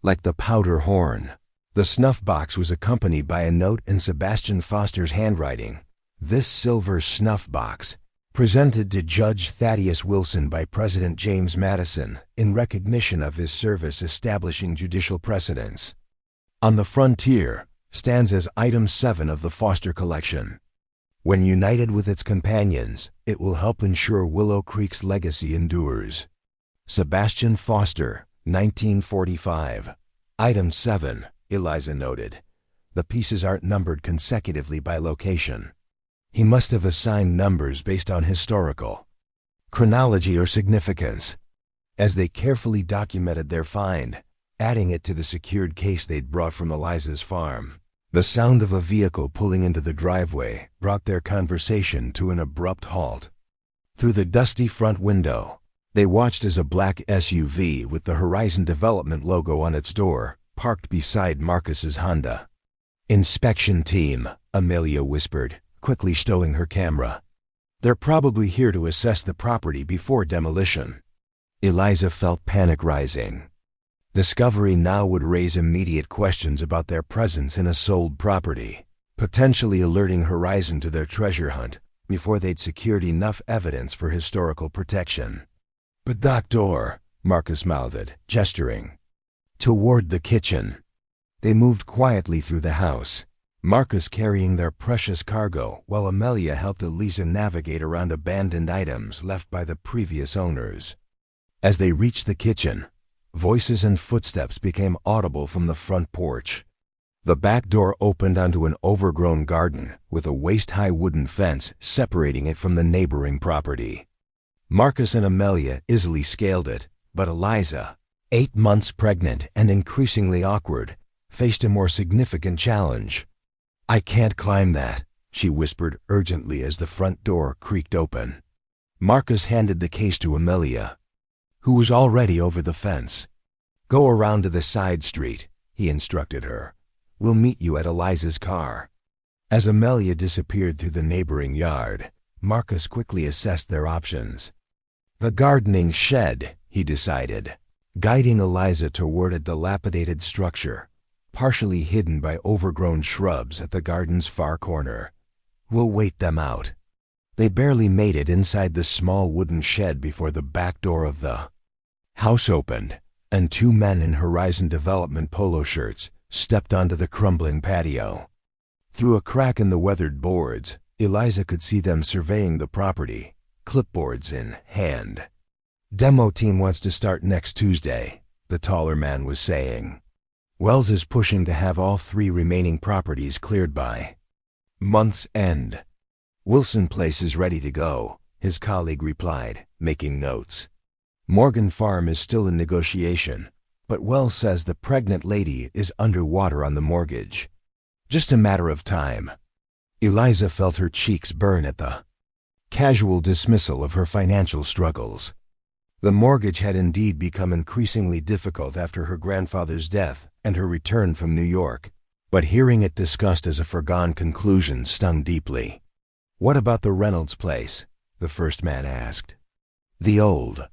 Like the powder horn, the snuff box was accompanied by a note in Sebastian Foster's handwriting. "This silver snuff box, presented to Judge Thaddeus Wilson by President James Madison in recognition of his service establishing judicial precedents. On the frontier, stands as Item 7 of the Foster collection. When united with its companions, it will help ensure Willow Creek's legacy endures. Sebastian Foster, 1945. Item 7, Eliza noted. The pieces aren't numbered consecutively by location. He must have assigned numbers based on historical chronology or significance." As they carefully documented their find, adding it to the secured case they'd brought from Eliza's farm, the sound of a vehicle pulling into the driveway brought their conversation to an abrupt halt. Through the dusty front window, they watched as a black SUV with the Horizon Development logo on its door parked beside Marcus's Honda. "Inspection team," Amelia whispered, quickly stowing her camera. "They're probably here to assess the property before demolition." Eliza felt panic rising. Discovery now would raise immediate questions about their presence in a sold property, potentially alerting Horizon to their treasure hunt before they'd secured enough evidence for historical protection. "But that door," Marcus mouthed, gesturing toward the kitchen. They moved quietly through the house, Marcus carrying their precious cargo while Amelia helped Eliza navigate around abandoned items left by the previous owners. As they reached the kitchen, voices and footsteps became audible from the front porch. The back door opened onto an overgrown garden with a waist-high wooden fence separating it from the neighboring property. Marcus and Amelia easily scaled it, but Eliza, 8 months pregnant and increasingly awkward, faced a more significant challenge. "I can't climb that," she whispered urgently as the front door creaked open. Marcus handed the case to Amelia, who was already over the fence. "Go around to the side street," he instructed her. "We'll meet you at Eliza's car." As Amelia disappeared through the neighboring yard, Marcus quickly assessed their options. The gardening shed, he decided, guiding Eliza toward a dilapidated structure, partially hidden by overgrown shrubs at the garden's far corner. "We'll wait them out." They barely made it inside the small wooden shed before the back door of the house opened, and two men in Horizon Development polo shirts stepped onto the crumbling patio. Through a crack in the weathered boards, Eliza could see them surveying the property, clipboards in hand. "Demo team wants to start next Tuesday," the taller man was saying. "Wells is pushing to have all 3 remaining properties cleared by month's end." "Wilson Place is ready to go," his colleague replied, making notes. "Morgan Farm is still in negotiation, but Wells says the pregnant lady is underwater on the mortgage. Just a matter of time." Eliza felt her cheeks burn at the casual dismissal of her financial struggles. The mortgage had indeed become increasingly difficult after her grandfather's death and her return from New York, but hearing it discussed as a foregone conclusion stung deeply. "What about the Reynolds place?" the first man asked. "The old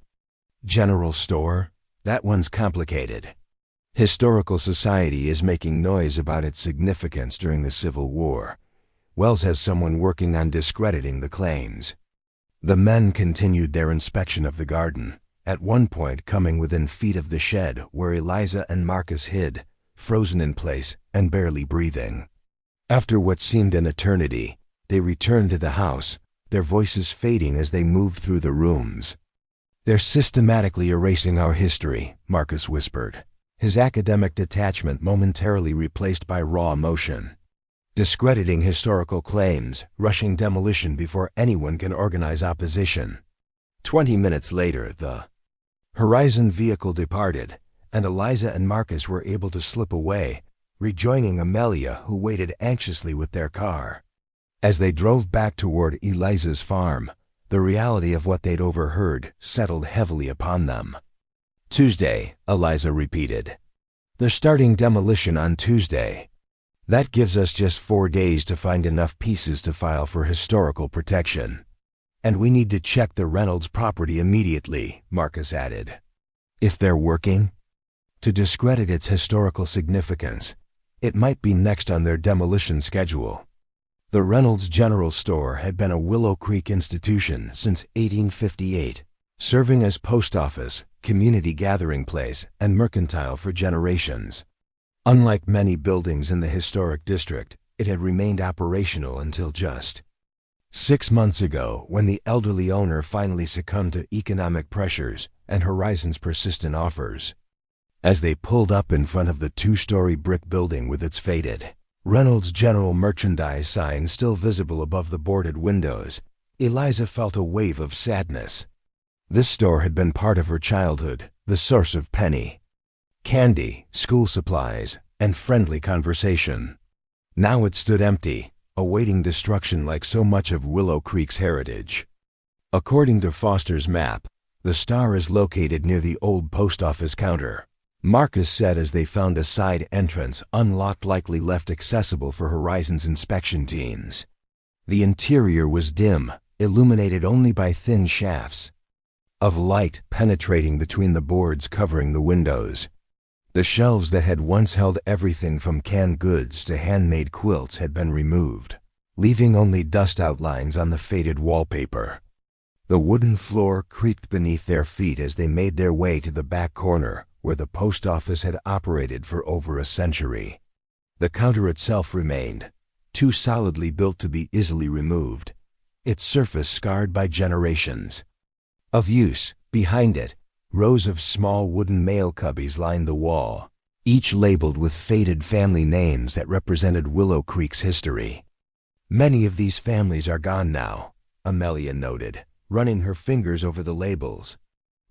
general store? That one's complicated. Historical Society is making noise about its significance during the Civil War. Wells has someone working on discrediting the claims." The men continued their inspection of the garden, at one point coming within feet of the shed where Eliza and Marcus hid, frozen in place and barely breathing. After what seemed an eternity, they returned to the house, their voices fading as they moved through the rooms. "They're systematically erasing our history," Marcus whispered, his academic detachment momentarily replaced by raw emotion. "Discrediting historical claims, rushing demolition before anyone can organize opposition." 20 minutes later, the Horizon vehicle departed, and Eliza and Marcus were able to slip away, rejoining Amelia, who waited anxiously with their car. As they drove back toward Eliza's farm, the reality of what they'd overheard settled heavily upon them. "Tuesday," Eliza repeated. "They're starting demolition on Tuesday. That gives us just 4 days to find enough pieces to file for historical protection. And we need to check the Reynolds property immediately," Marcus added. "If they're working to discredit its historical significance, it might be next on their demolition schedule." The Reynolds General Store had been a Willow Creek institution since 1858, serving as post office, community gathering place, and mercantile for generations. Unlike many buildings in the historic district, it had remained operational until just 6 months ago, when the elderly owner finally succumbed to economic pressures and Horizon's persistent offers. As they pulled up in front of the 2-story brick building with its faded Reynolds General Merchandise sign still visible above the boarded windows, Eliza felt a wave of sadness. This store had been part of her childhood, the source of penny, candy, school supplies, and friendly conversation. Now it stood empty, awaiting destruction like so much of Willow Creek's heritage. According to Foster's map, the Star is located near the old post office counter, Marcus said as they found a side entrance unlocked, likely left accessible for Horizon's inspection teams. The interior was dim, illuminated only by thin shafts of light penetrating between the boards covering the windows. The shelves that had once held everything from canned goods to handmade quilts had been removed, leaving only dust outlines on the faded wallpaper. The wooden floor creaked beneath their feet as they made their way to the back corner, where the post office had operated for over a century. The counter itself remained, too solidly built to be easily removed, its surface scarred by generations of use. Behind it, rows of small wooden mail cubbies lined the wall, each labeled with faded family names that represented Willow Creek's history. "Many of these families are gone now," Amelia noted, running her fingers over the labels.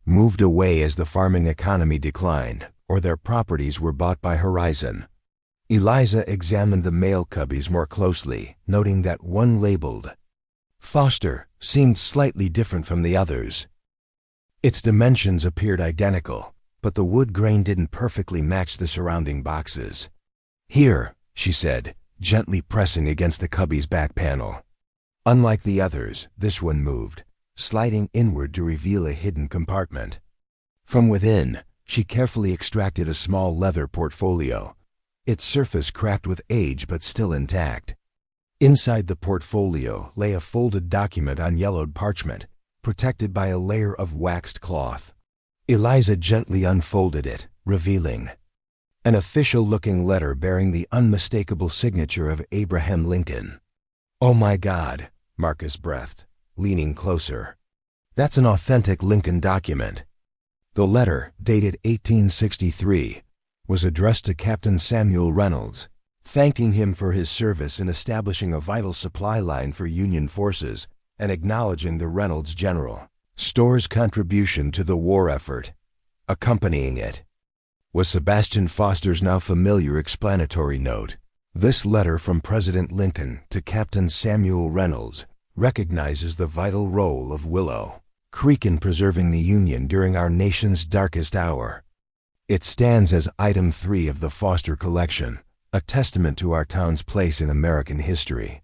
"Moved away as the farming economy declined, or their properties were bought by Horizon." Eliza examined the male cubbies more closely, noting that one labeled Foster seemed slightly different from the others. Its dimensions appeared identical, but the wood grain didn't perfectly match the surrounding boxes. "Here," she said, gently pressing against the cubby's back panel. Unlike the others, this one moved, sliding inward to reveal a hidden compartment. From within, she carefully extracted a small leather portfolio, its surface cracked with age but still intact. Inside the portfolio lay a folded document on yellowed parchment, protected by a layer of waxed cloth. Eliza gently unfolded it, revealing an official-looking letter bearing the unmistakable signature of Abraham Lincoln. "Oh my God," Marcus breathed, leaning closer. "That's an authentic Lincoln document." The letter, dated 1863, was addressed to Captain Samuel Reynolds, thanking him for his service in establishing a vital supply line for Union forces and acknowledging the Reynolds General Store's contribution to the war effort. Accompanying it was Sebastian Foster's now familiar explanatory note. "This letter from President Lincoln to Captain Samuel Reynolds recognizes the vital role of Willow Creek in preserving the Union during our nation's darkest hour. It stands as Item 3 of the Foster Collection, a testament to our town's place in American history.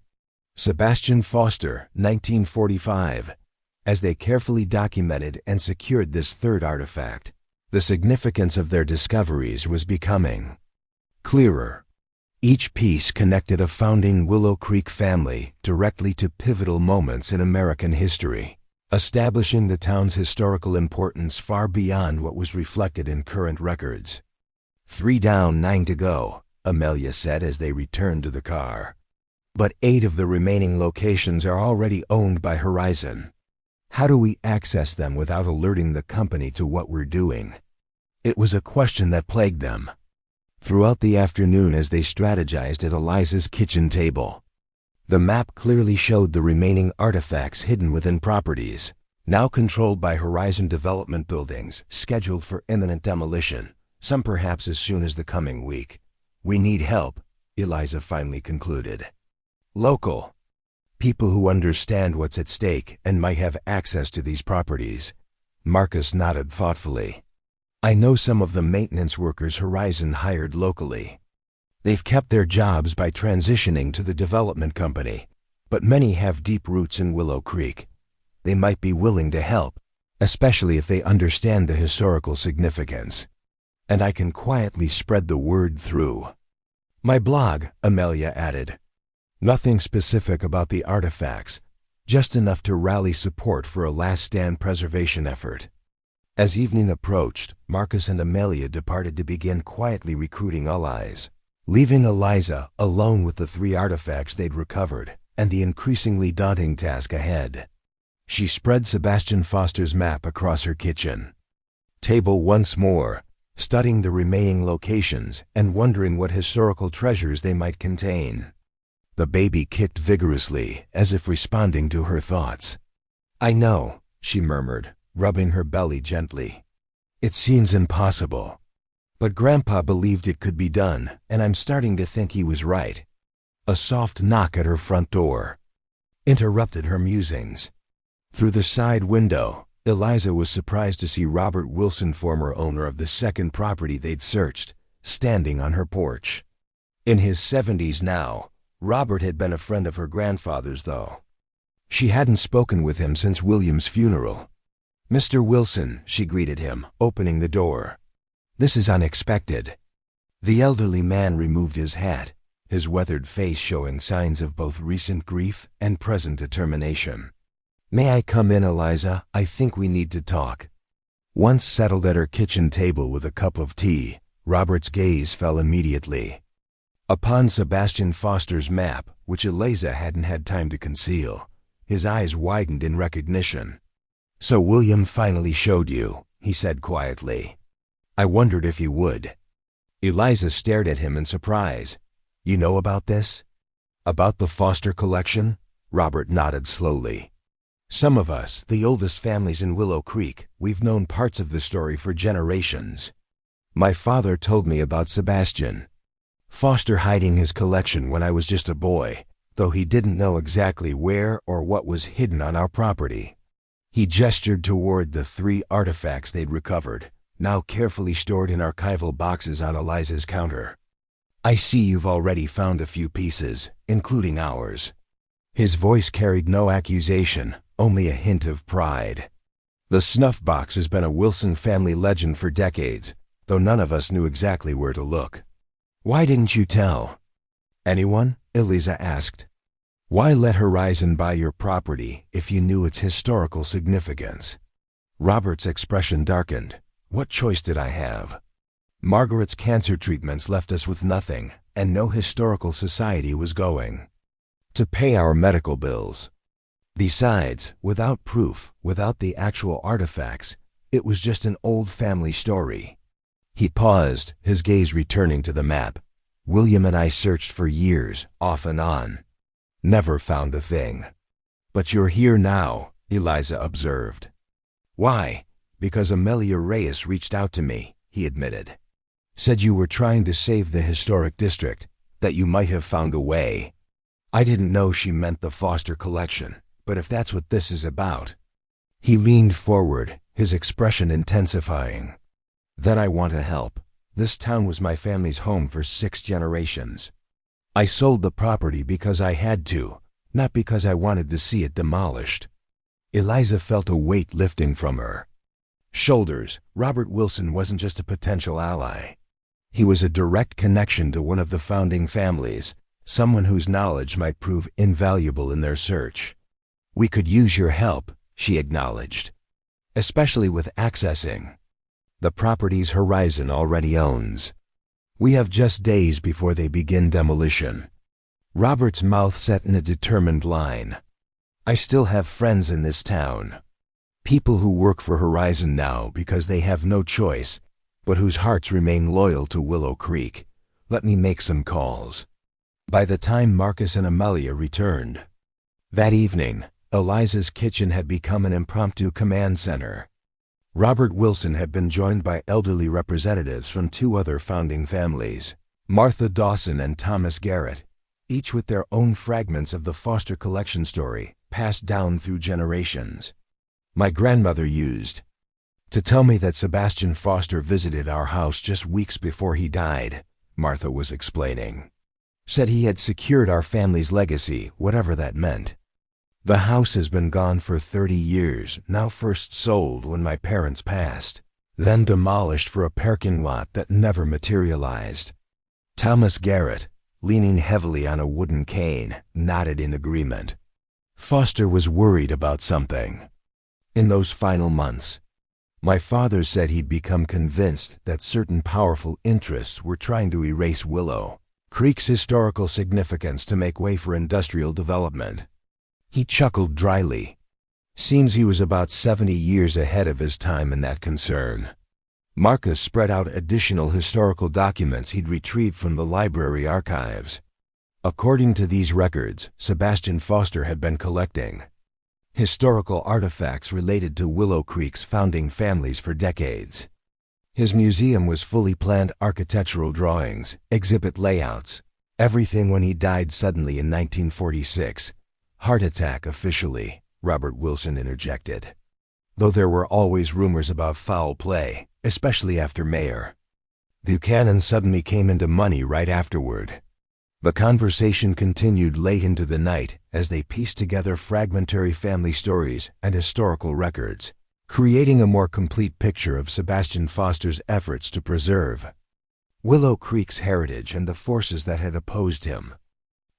Sebastian Foster, 1945. As they carefully documented and secured this third artifact, the significance of their discoveries was becoming clearer. Each piece connected a founding Willow Creek family directly to pivotal moments in American history, establishing the town's historical importance far beyond what was reflected in current records." 3 down, 9 to go, Amelia said as they returned to the car. "But 8 of the remaining locations are already owned by Horizon. How do we access them without alerting the company to what we're doing?" It was a question that plagued them throughout the afternoon as they strategized at Eliza's kitchen table. The map clearly showed the remaining artifacts hidden within properties, now controlled by Horizon Development buildings, scheduled for imminent demolition, some perhaps as soon as the coming week. "We need help," Eliza finally concluded. "Local people who understand what's at stake and might have access to these properties." Marcus nodded thoughtfully. "I know some of the maintenance workers Horizon hired locally. They've kept their jobs by transitioning to the development company, but many have deep roots in Willow Creek. They might be willing to help, especially if they understand the historical significance. And I can quietly spread the word through my blog," Amelia added. "Nothing specific about the artifacts, just enough to rally support for a last-stand preservation effort." As evening approached, Marcus and Amelia departed to begin quietly recruiting allies, leaving Eliza alone with the 3 artifacts they'd recovered and the increasingly daunting task ahead. She spread Sebastian Foster's map across her kitchen table once more, studying the remaining locations and wondering what historical treasures they might contain. The baby kicked vigorously, as if responding to her thoughts. "I know," she murmured, rubbing her belly gently. "It seems impossible. But Grandpa believed it could be done, and I'm starting to think he was right." A soft knock at her front door interrupted her musings. Through the side window, Eliza was surprised to see Robert Wilson, former owner of the second property they'd searched, standing on her porch. In his 70s now, Robert had been a friend of her grandfather's, though she hadn't spoken with him since William's funeral. "Mr. Wilson," she greeted him, opening the door. "This is unexpected." The elderly man removed his hat, his weathered face showing signs of both recent grief and present determination. "May I come in, Eliza? I think we need to talk." Once settled at her kitchen table with a cup of tea, Robert's gaze fell immediately upon Sebastian Foster's map, which Eliza hadn't had time to conceal. His eyes widened in recognition. "So William finally showed you," he said quietly. "I wondered if you would." Eliza stared at him in surprise. "You know about this? About the Foster collection?" Robert nodded slowly. "Some of us, the oldest families in Willow Creek, we've known parts of the story for generations. My father told me about Sebastian. Foster hiding his collection when I was just a boy, though he didn't know exactly where or what was hidden on our property. He gestured toward the 3 artifacts they'd recovered, now carefully stored in archival boxes on Eliza's counter. I see you've already found a few pieces, including ours. His voice carried no accusation, only a hint of pride. The snuff box has been a Wilson family legend for decades, though none of us knew exactly where to look. Why didn't you tell? Anyone? Eliza asked. Why let Horizon buy your property if you knew its historical significance? Robert's expression darkened. What choice did I have? Margaret's cancer treatments left us with nothing, and no historical society was going to pay our medical bills. Besides, without proof, without the actual artifacts, it was just an old family story. He paused, his gaze returning to the map. William and I searched for years, off and on. Never found a thing. But you're here now, Eliza observed. Why? Because Amelia Reyes reached out to me, he admitted. Said you were trying to save the historic district, that you might have found a way. I didn't know she meant the Foster collection, but if that's what this is about. He leaned forward, his expression intensifying. Then I want to help. This town was my family's home for 6 generations. I sold the property because I had to, not because I wanted to see it demolished. Eliza felt a weight lifting from her shoulders. Robert Wilson wasn't just a potential ally. He was a direct connection to one of the founding families, someone whose knowledge might prove invaluable in their search. We could use your help, she acknowledged, especially with accessing the properties Horizon already owns. We have just days before they begin demolition. Robert's mouth set in a determined line. I still have friends in this town. People who work for Horizon now because they have no choice, but whose hearts remain loyal to Willow Creek. Let me make some calls. By the time Marcus and Amelia returned that evening, Eliza's kitchen had become an impromptu command center. Robert Wilson had been joined by elderly representatives from 2 other founding families, Martha Dawson and Thomas Garrett, each with their own fragments of the Foster collection story, passed down through generations. My grandmother used to tell me that Sebastian Foster visited our house just weeks before he died, Martha was explaining. Said he had secured our family's legacy, whatever that meant. The house has been gone for 30 years, now first sold when my parents passed, then demolished for a parking lot that never materialized. Thomas Garrett, leaning heavily on a wooden cane, nodded in agreement. Foster was worried about something. In those final months, my father said he'd become convinced that certain powerful interests were trying to erase Willow Creek's historical significance to make way for industrial development. He chuckled dryly. Seems he was about 70 years ahead of his time in that concern. Marcus spread out additional historical documents he'd retrieved from the library archives. According to these records, Sebastian Foster had been collecting historical artifacts related to Willow Creek's founding families for decades. His museum was fully planned architectural drawings, exhibit layouts, everything when he died suddenly in 1946. Heart attack officially, Robert Wilson interjected. Though there were always rumors about foul play, especially after Mayor Buchanan suddenly came into money right afterward. The conversation continued late into the night as they pieced together fragmentary family stories and historical records, creating a more complete picture of Sebastian Foster's efforts to preserve Willow Creek's heritage and the forces that had opposed him.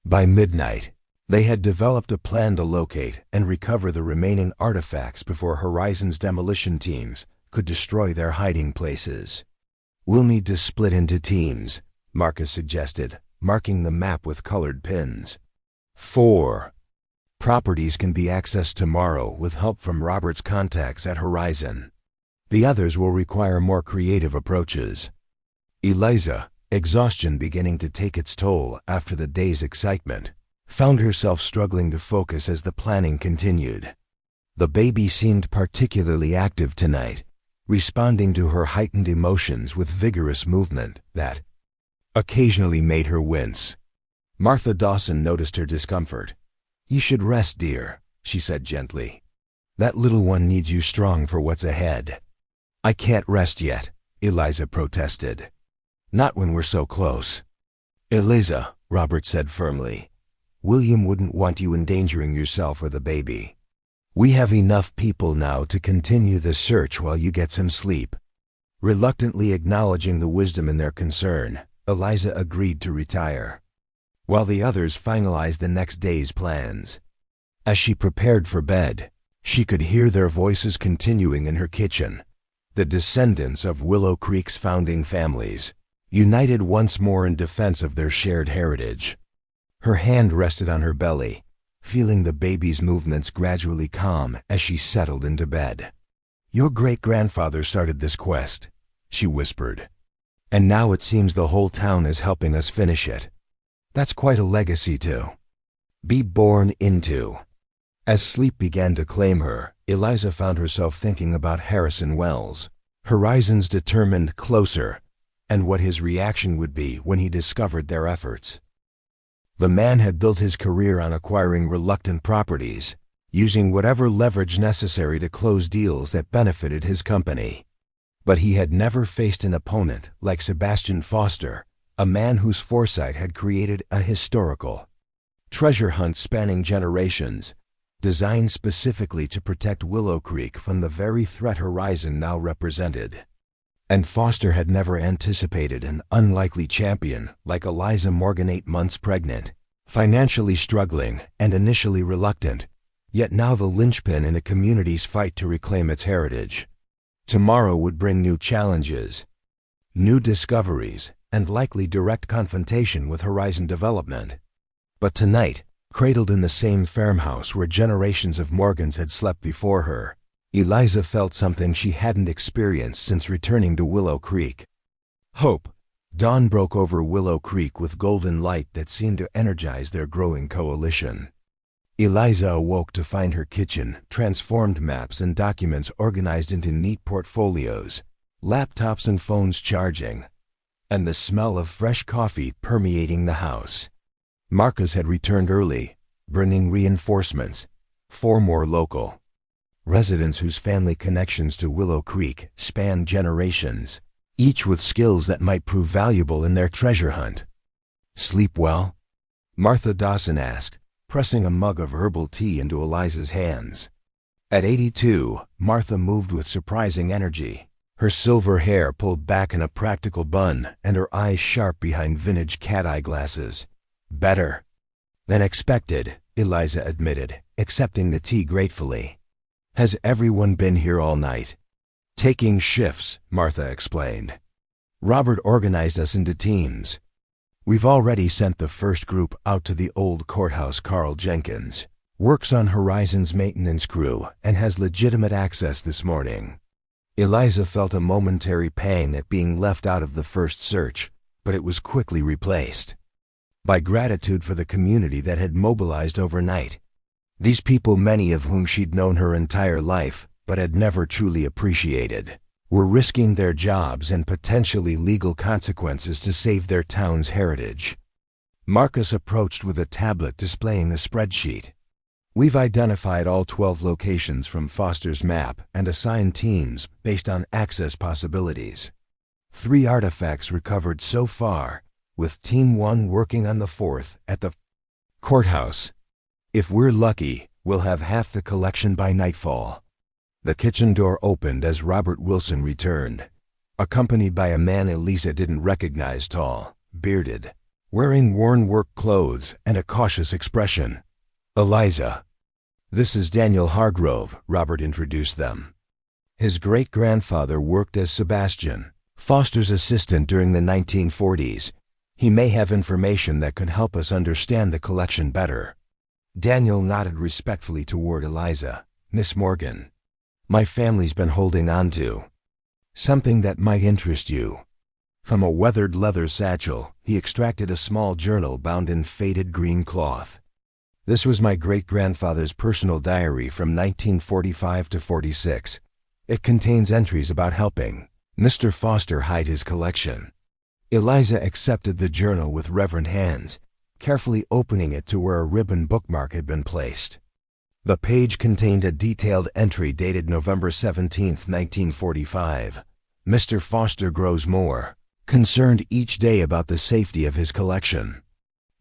By midnight, they had developed a plan to locate and recover the remaining artifacts before Horizon's demolition teams could destroy their hiding places. We'll need to split into teams, Marcus suggested, marking the map with colored pins. 4 properties can be accessed tomorrow with help from Robert's contacts at Horizon. The others will require more creative approaches. Eliza, exhaustion beginning to take its toll after the day's excitement, found herself struggling to focus as the planning continued. The baby seemed particularly active tonight, responding to her heightened emotions with vigorous movement that occasionally made her wince. Martha Dawson noticed her discomfort. "You should rest, dear," she said gently. "That little one needs you strong for what's ahead." "I can't rest yet," Eliza protested. "Not when we're so close." "Eliza," Robert said firmly, "William wouldn't want you endangering yourself or the baby. We have enough people now to continue the search while you get some sleep." Reluctantly acknowledging the wisdom in their concern, Eliza agreed to retire, while the others finalized the next day's plans. As she prepared for bed, she could hear their voices continuing in her kitchen, the descendants of Willow Creek's founding families, united once more in defense of their shared heritage. Her hand rested on her belly, feeling the baby's movements gradually calm as she settled into bed. "Your great-grandfather started this quest," she whispered, "and now it seems the whole town is helping us finish it. That's quite a legacy to be born into." As sleep began to claim her, Eliza found herself thinking about Harrison Wells, horizons determined closer, and what his reaction would be when he discovered their efforts. The man had built his career on acquiring reluctant properties, using whatever leverage necessary to close deals that benefited his company. But he had never faced an opponent like Sebastian Foster, a man whose foresight had created a historical treasure hunt spanning generations, designed specifically to protect Willow Creek from the very threat Horizon now represented. And Foster had never anticipated an unlikely champion like Eliza Morgan, 8 months pregnant, financially struggling and initially reluctant, yet now the linchpin in a community's fight to reclaim its heritage. Tomorrow would bring new challenges, new discoveries, and likely direct confrontation with Horizon development. But tonight, cradled in the same farmhouse where generations of Morgans had slept before her, Eliza felt something she hadn't experienced since returning to Willow Creek. Hope. Dawn broke over Willow Creek with golden light that seemed to energize their growing coalition. Eliza awoke to find her kitchen, transformed maps and documents organized into neat portfolios, laptops and phones charging, and the smell of fresh coffee permeating the house. Marcus had returned early, bringing reinforcements, 4 more local residents whose family connections to Willow Creek spanned generations, each with skills that might prove valuable in their treasure hunt. "Sleep well?" Martha Dawson asked, pressing a mug of herbal tea into Eliza's hands. At 82, Martha moved with surprising energy, her silver hair pulled back in a practical bun and her eyes sharp behind vintage cat-eye glasses. "Better than expected," Eliza admitted, accepting the tea gratefully. "Has everyone been here all night?" "Taking shifts," Martha explained. "Robert organized us into teams. We've already sent the first group out to the old courthouse. Carl Jenkins works on Horizon's maintenance crew and has legitimate access this morning." Eliza felt a momentary pang at being left out of the first search, but it was quickly replaced by gratitude for the community that had mobilized overnight. These people, many of whom she'd known her entire life, but had never truly appreciated, were risking their jobs and potentially legal consequences to save their town's heritage. Marcus approached with a tablet displaying a spreadsheet. "We've identified all 12 locations from Foster's map and assigned teams based on access possibilities. 3 artifacts recovered so far, with Team 1 working on the 4th at the courthouse. If we're lucky, we'll have half the collection by nightfall." The kitchen door opened as Robert Wilson returned, accompanied by a man Eliza didn't recognize, tall, bearded, wearing worn work clothes and a cautious expression. "Eliza, this is Daniel Hargrove," Robert introduced them. His great-grandfather worked as Sebastian Foster's assistant during the 1940s. He may have information that could help us understand the collection better. Daniel nodded respectfully toward Eliza. "Miss Morgan, my family's been holding on to something that might interest you." From a weathered leather satchel, he extracted a small journal bound in faded green cloth. "This was my great-grandfather's personal diary from 1945 to 46. It contains entries about helping Mr. Foster hide his collection." Eliza accepted the journal with reverent hands, carefully opening it to where a ribbon bookmark had been placed. The page contained a detailed entry dated November 17, 1945. Mr. Foster grows more, concerned each day about the safety of his collection.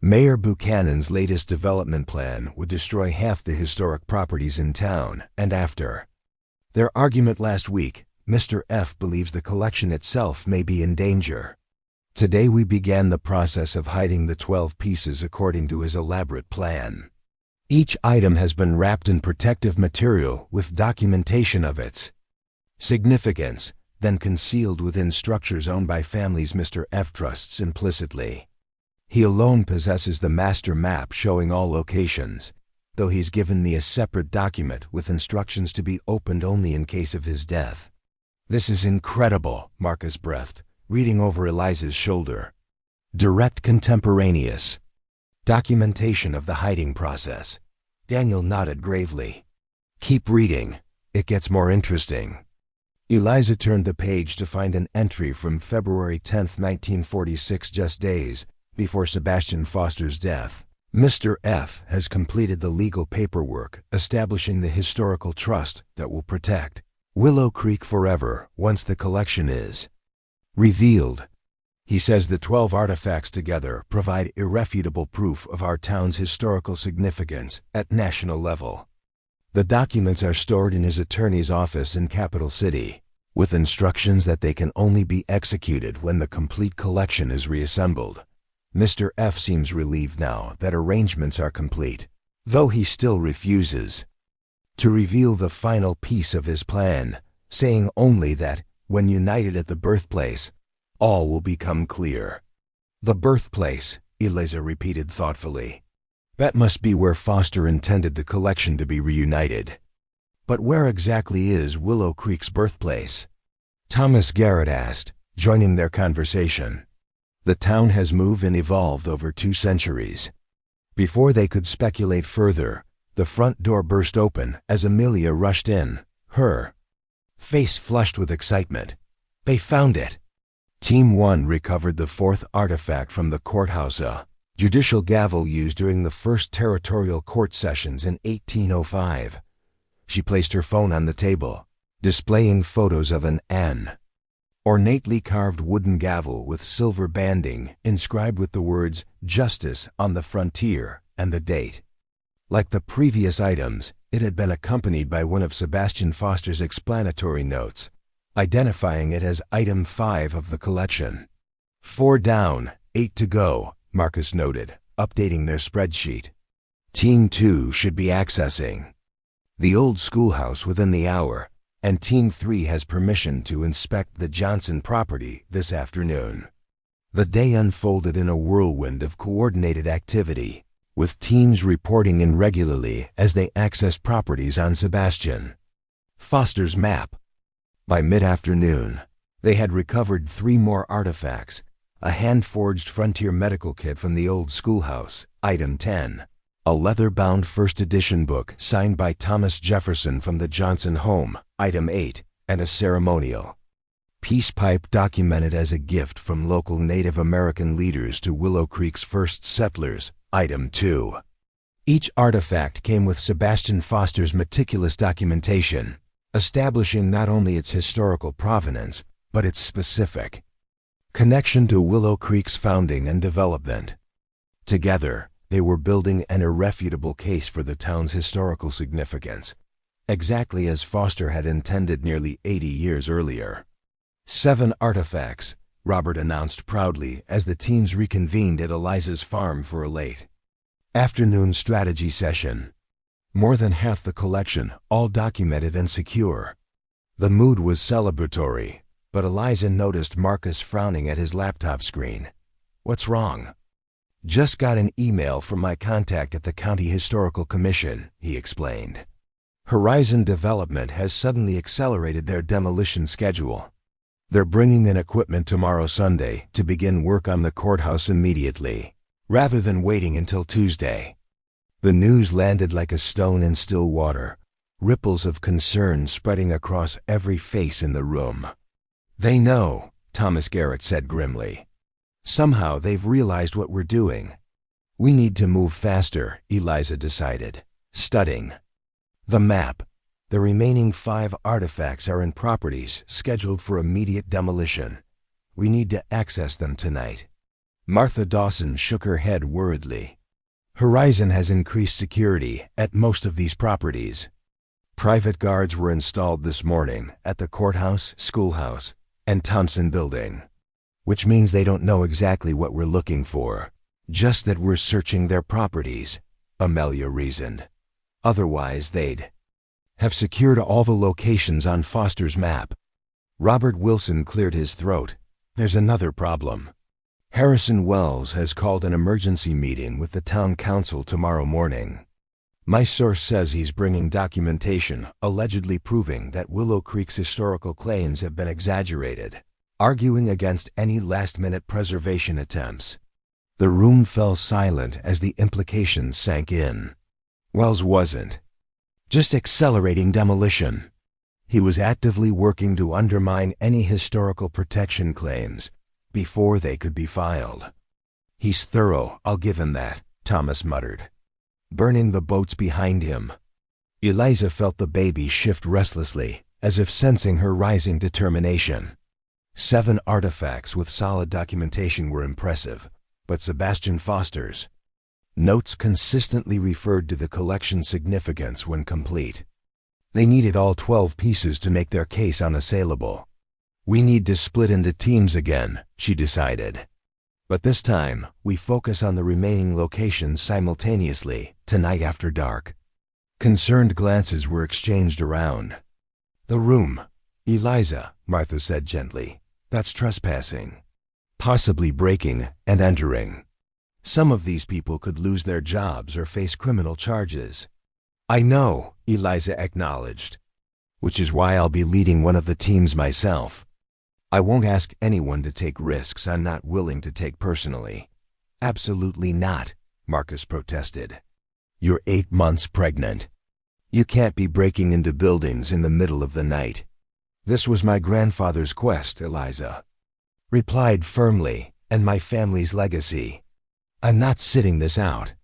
Mayor Buchanan's latest development plan would destroy half the historic properties in town, and after their argument last week, Mr. F believes the collection itself may be in danger. Today we began the process of hiding the 12 pieces according to his elaborate plan. Each item has been wrapped in protective material with documentation of its significance, then concealed within structures owned by families Mr. F trusts implicitly. He alone possesses the master map showing all locations, though he's given me a separate document with instructions to be opened only in case of his death. This is incredible, Marcus breathed, reading over Eliza's shoulder. Direct contemporaneous documentation of the hiding process. Daniel nodded gravely. Keep reading. It gets more interesting. Eliza turned the page to find an entry from February 10, 1946, just days before Sebastian Foster's death. Mr. F has completed the legal paperwork establishing the historical trust that will protect Willow Creek forever once the collection is revealed. He says the 12 artifacts together provide irrefutable proof of our town's historical significance at national level. The documents are stored in his attorney's office in Capital City, with instructions that they can only be executed when the complete collection is reassembled. Mr. F seems relieved now that arrangements are complete, though he still refuses to reveal the final piece of his plan, saying only that, when united at the birthplace, all will become clear. The birthplace, Eliza repeated thoughtfully. That must be where Foster intended the collection to be reunited. But where exactly is Willow Creek's birthplace? Thomas Garrett asked, joining their conversation. The town has moved and evolved over 2 centuries. Before they could speculate further, the front door burst open as Amelia rushed in, her face flushed with excitement. They found it. Team 1 recovered the 4th artifact from the courthouse, a judicial gavel used during the first territorial court sessions in 1805. She placed her phone on the table, displaying photos of an ornately carved wooden gavel with silver banding inscribed with the words "Justice on the Frontier" and the date. Like the previous items, it had been accompanied by one of Sebastian Foster's explanatory notes, identifying it as Item 5 of the collection. 4 down, 8 to go, Marcus noted, updating their spreadsheet. Team 2 should be accessing the old schoolhouse within the hour, and Team 3 has permission to inspect the Johnson property this afternoon. The day unfolded in a whirlwind of coordinated activity, with teams reporting in regularly as they accessed properties on Sebastian Foster's map. By mid-afternoon, they had recovered 3 more artifacts, a hand-forged frontier medical kit from the old schoolhouse, Item 10, a leather-bound first edition book signed by Thomas Jefferson from the Johnson home, Item 8, and a ceremonial peace pipe documented as a gift from local Native American leaders to Willow Creek's first settlers, Item 2. Each artifact came with Sebastian Foster's meticulous documentation, establishing not only its historical provenance, but its specific connection to Willow Creek's founding and development. Together, they were building an irrefutable case for the town's historical significance, exactly as Foster had intended nearly 80 years earlier. 7 artifacts, Robert announced proudly as the teams reconvened at Eliza's farm for a late afternoon strategy session. More than half the collection, all documented and secure. The mood was celebratory, but Eliza noticed Marcus frowning at his laptop screen. "What's wrong?" "Just got an email from my contact at the County Historical Commission," he explained. "Horizon Development has suddenly accelerated their demolition schedule. They're bringing in equipment tomorrow Sunday to begin work on the courthouse immediately, rather than waiting until Tuesday." The news landed like a stone in still water, ripples of concern spreading across every face in the room. "They know," Thomas Garrett said grimly. Somehow they've realized what we're doing. We need to move faster, Eliza decided, studying the map. The remaining 5 artifacts are in properties scheduled for immediate demolition. We need to access them tonight. Martha Dawson shook her head worriedly. Horizon has increased security at most of these properties. Private guards were installed this morning at the courthouse, schoolhouse, and Thompson building. Which means they don't know exactly what we're looking for, just that we're searching their properties, Amelia reasoned. Otherwise they'd have secured all the locations on Foster's map. Robert Wilson cleared his throat. There's another problem. Harrison Wells has called an emergency meeting with the town council tomorrow morning. My source says he's bringing documentation allegedly proving that Willow Creek's historical claims have been exaggerated, arguing against any last-minute preservation attempts. The room fell silent as the implications sank in. Wells wasn't just accelerating demolition. He was actively working to undermine any historical protection claims before they could be filed. He's thorough, I'll give him that, Thomas muttered, burning the boats behind him. Eliza felt the baby shift restlessly, as if sensing her rising determination. 7 artifacts with solid documentation were impressive, but Sebastian Foster's notes consistently referred to the collection's significance when complete. They needed all 12 pieces to make their case unassailable. We need to split into teams again, she decided. But this time, we focus on the remaining locations simultaneously, tonight after dark. Concerned glances were exchanged around. The room. Eliza, Martha said gently. That's trespassing. Possibly breaking and entering. Some of these people could lose their jobs or face criminal charges. I know, Eliza acknowledged. Which is why I'll be leading one of the teams myself. I won't ask anyone to take risks I'm not willing to take personally. Absolutely not, Marcus protested. You're 8 months pregnant. You can't be breaking into buildings in the middle of the night. This was my grandfather's quest, Eliza replied firmly, and my family's legacy. I'm not sitting this out.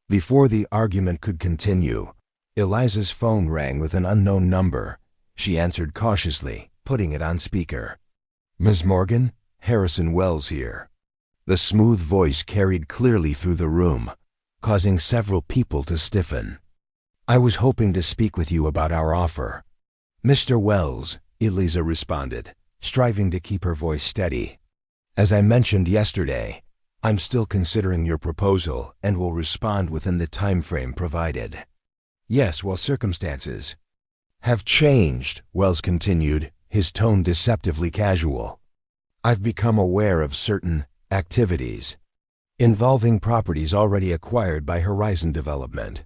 Before the argument could continue, Eliza's phone rang with an unknown number. She answered cautiously, putting it on speaker. Ms. Morgan, Harrison Wells here. The smooth voice carried clearly through the room, causing several people to stiffen. I was hoping to speak with you about our offer. Mr. Wells, Eliza responded, striving to keep her voice steady. As I mentioned yesterday, I'm still considering your proposal and will respond within the time frame provided. Yes, well, circumstances have changed, Wells continued, his tone deceptively casual. I've become aware of certain activities involving properties already acquired by Horizon Development.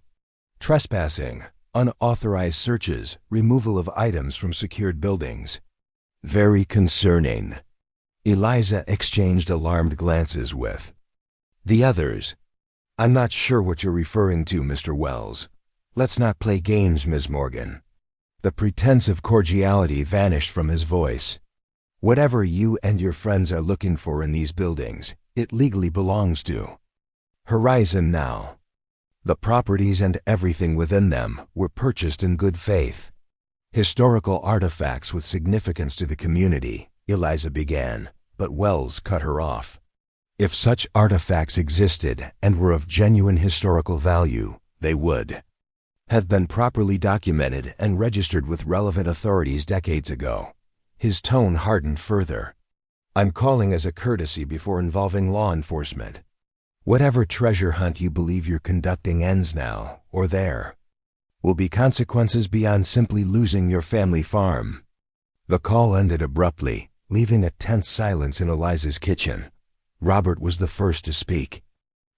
Trespassing, unauthorized searches, removal of items from secured buildings. Very concerning. Eliza exchanged alarmed glances with the others. I'm not sure what you're referring to, Mr. Wells. Let's not play games, Ms. Morgan. The pretense of cordiality vanished from his voice. Whatever you and your friends are looking for in these buildings, it legally belongs to Horizon now. The properties and everything within them were purchased in good faith. Historical artifacts with significance to the community, Eliza began, but Wells cut her off. If such artifacts existed and were of genuine historical value, they would have been properly documented and registered with relevant authorities decades ago. His tone hardened further. I'm calling as a courtesy before involving law enforcement. Whatever treasure hunt you believe you're conducting ends now, or there, will be consequences beyond simply losing your family farm. The call ended abruptly, leaving a tense silence in Eliza's kitchen. Robert was the first to speak.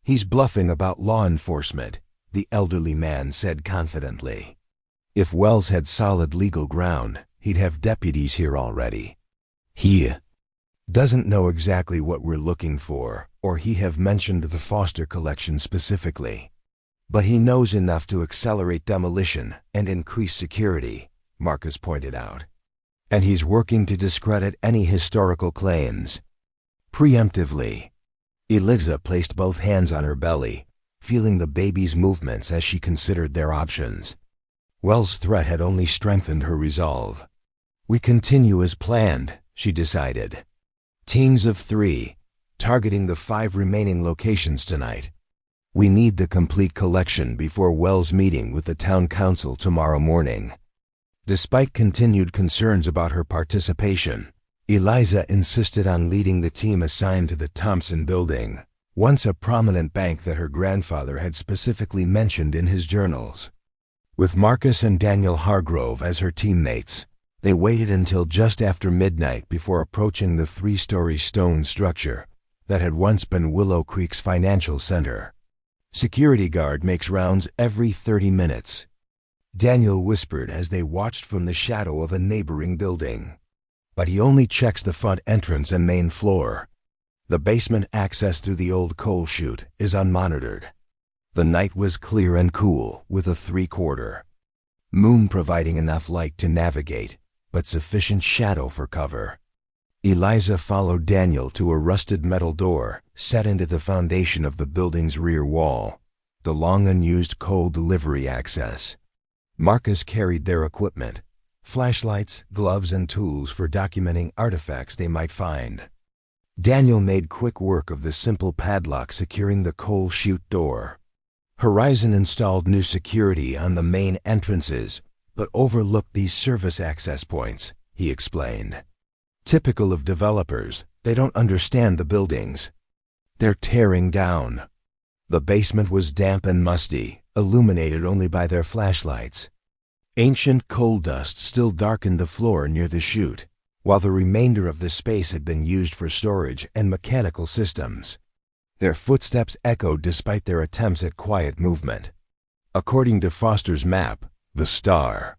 He's bluffing about law enforcement, the elderly man said confidently. If Wells had solid legal ground, he'd have deputies here already. He doesn't know exactly what we're looking for, or he have mentioned the Foster collection specifically. But he knows enough to accelerate demolition and increase security, Marcus pointed out. And he's working to discredit any historical claims. Preemptively, Eliza placed both hands on her belly, feeling the baby's movements as she considered their options. Well's threat had only strengthened her resolve. "We continue as planned," she decided. "Teams of 3, targeting the 5 remaining locations tonight. We need the complete collection before Well's meeting with the town council tomorrow morning." Despite continued concerns about her participation, Eliza insisted on leading the team assigned to the Thompson building, once a prominent bank that her grandfather had specifically mentioned in his journals. With Marcus and Daniel Hargrove as her teammates, they waited until just after midnight before approaching the 3-story stone structure that had once been Willow Creek's financial center. "Security guard makes rounds every 30 minutes," Daniel whispered as they watched from the shadow of a neighboring building. "But he only checks the front entrance and main floor. The basement access through the old coal chute is unmonitored." The night was clear and cool, with a 3/4 moon providing enough light to navigate, but sufficient shadow for cover. Eliza followed Daniel to a rusted metal door set into the foundation of the building's rear wall, the long unused coal delivery access. Marcus carried their equipment, flashlights, gloves, and tools for documenting artifacts they might find. Daniel made quick work of the simple padlock securing the coal chute door. Horizon installed new security on the main entrances, but overlooked these service access points, he explained. "Typical of developers, they don't understand the buildings. They're tearing down." The basement was damp and musty, illuminated only by their flashlights. Ancient coal dust still darkened the floor near the chute, while the remainder of the space had been used for storage and mechanical systems. Their footsteps echoed despite their attempts at quiet movement. "According to Foster's map, the star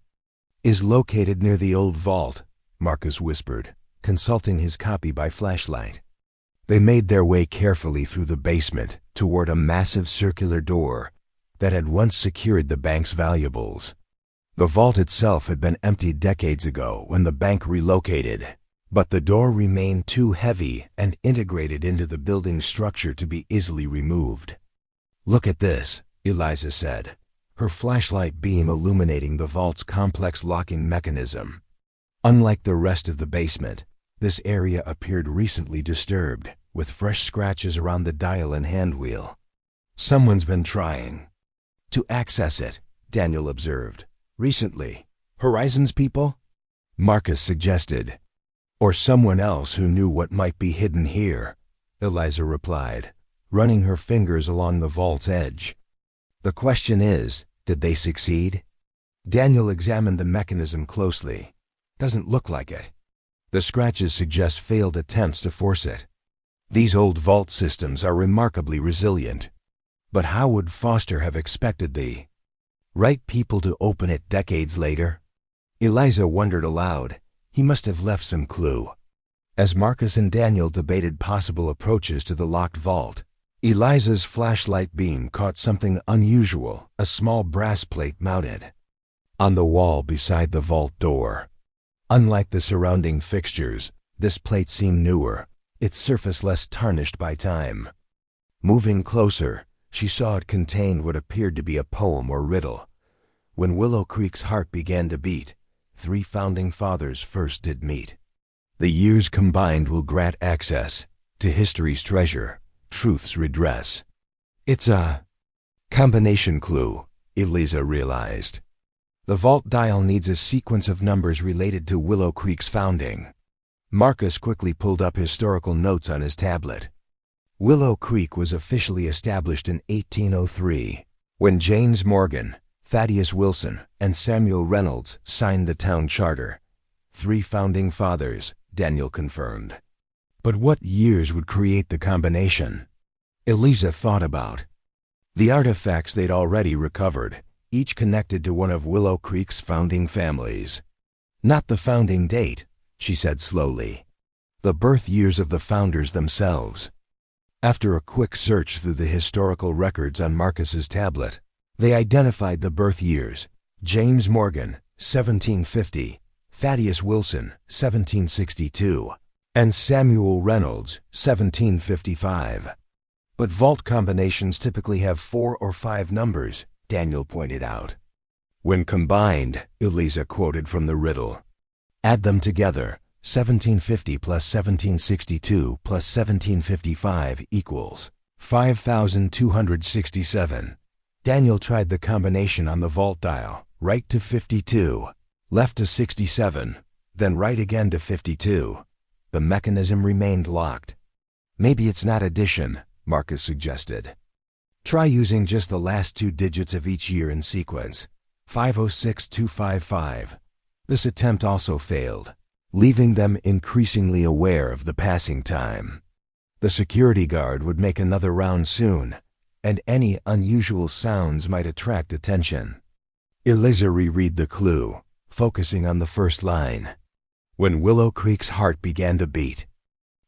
is located near the old vault," Marcus whispered, consulting his copy by flashlight. They made their way carefully through the basement toward a massive circular door that had once secured the bank's valuables. The vault itself had been emptied decades ago when the bank relocated, but the door remained too heavy and integrated into the building's structure to be easily removed. "Look at this," Eliza said, her flashlight beam illuminating the vault's complex locking mechanism. Unlike the rest of the basement, this area appeared recently disturbed, with fresh scratches around the dial and handwheel. "Someone's been trying to access it," Daniel observed. "Recently. Horizon's people?" Marcus suggested. "Or someone else who knew what might be hidden here," Eliza replied, running her fingers along the vault's edge. "The question is, did they succeed?" Daniel examined the mechanism closely. "Doesn't look like it. The scratches suggest failed attempts to force it. These old vault systems are remarkably resilient. But how would Foster have expected the right people to open it decades later?" Eliza wondered aloud. He must have left some clue. As Marcus and Daniel debated possible approaches to the locked vault, Eliza's flashlight beam caught something unusual, a small brass plate mounted on the wall beside the vault door. Unlike the surrounding fixtures, this plate seemed newer, its surface less tarnished by time. Moving closer, she saw it contained what appeared to be a poem or riddle. "When Willow Creek's heart began to beat, 3 founding fathers first did meet. The years combined will grant access to history's treasure, truth's redress." It's a combination clue, Eliza realized. The vault dial needs a sequence of numbers related to Willow Creek's founding. Marcus quickly pulled up historical notes on his tablet. Willow Creek was officially established in 1803, when James Morgan, Thaddeus Wilson, and Samuel Reynolds signed the town charter. 3 founding fathers, Daniel confirmed. But what years would create the combination? Eliza thought about the artifacts they'd already recovered, each connected to one of Willow Creek's founding families. "Not the founding date," she said slowly. "The birth years of the founders themselves." After a quick search through the historical records on Marcus's tablet, they identified the birth years: James Morgan, 1750, Thaddeus Wilson, 1762, and Samuel Reynolds, 1755. But vault combinations typically have 4 or 5 numbers, Daniel pointed out. When combined, Eliza quoted from the riddle. Add them together, 1750 plus 1762 plus 1755 equals 5,267. Daniel tried the combination on the vault dial, right to 52, left to 67, then right again to 52. The mechanism remained locked. Maybe it's not addition, Marcus suggested. Try using just the last 2 digits of each year in sequence, 506255. This attempt also failed, leaving them increasingly aware of the passing time. The security guard would make another round soon, and any unusual sounds might attract attention. Eliza reread the clue, focusing on the first line. When Willow Creek's heart began to beat.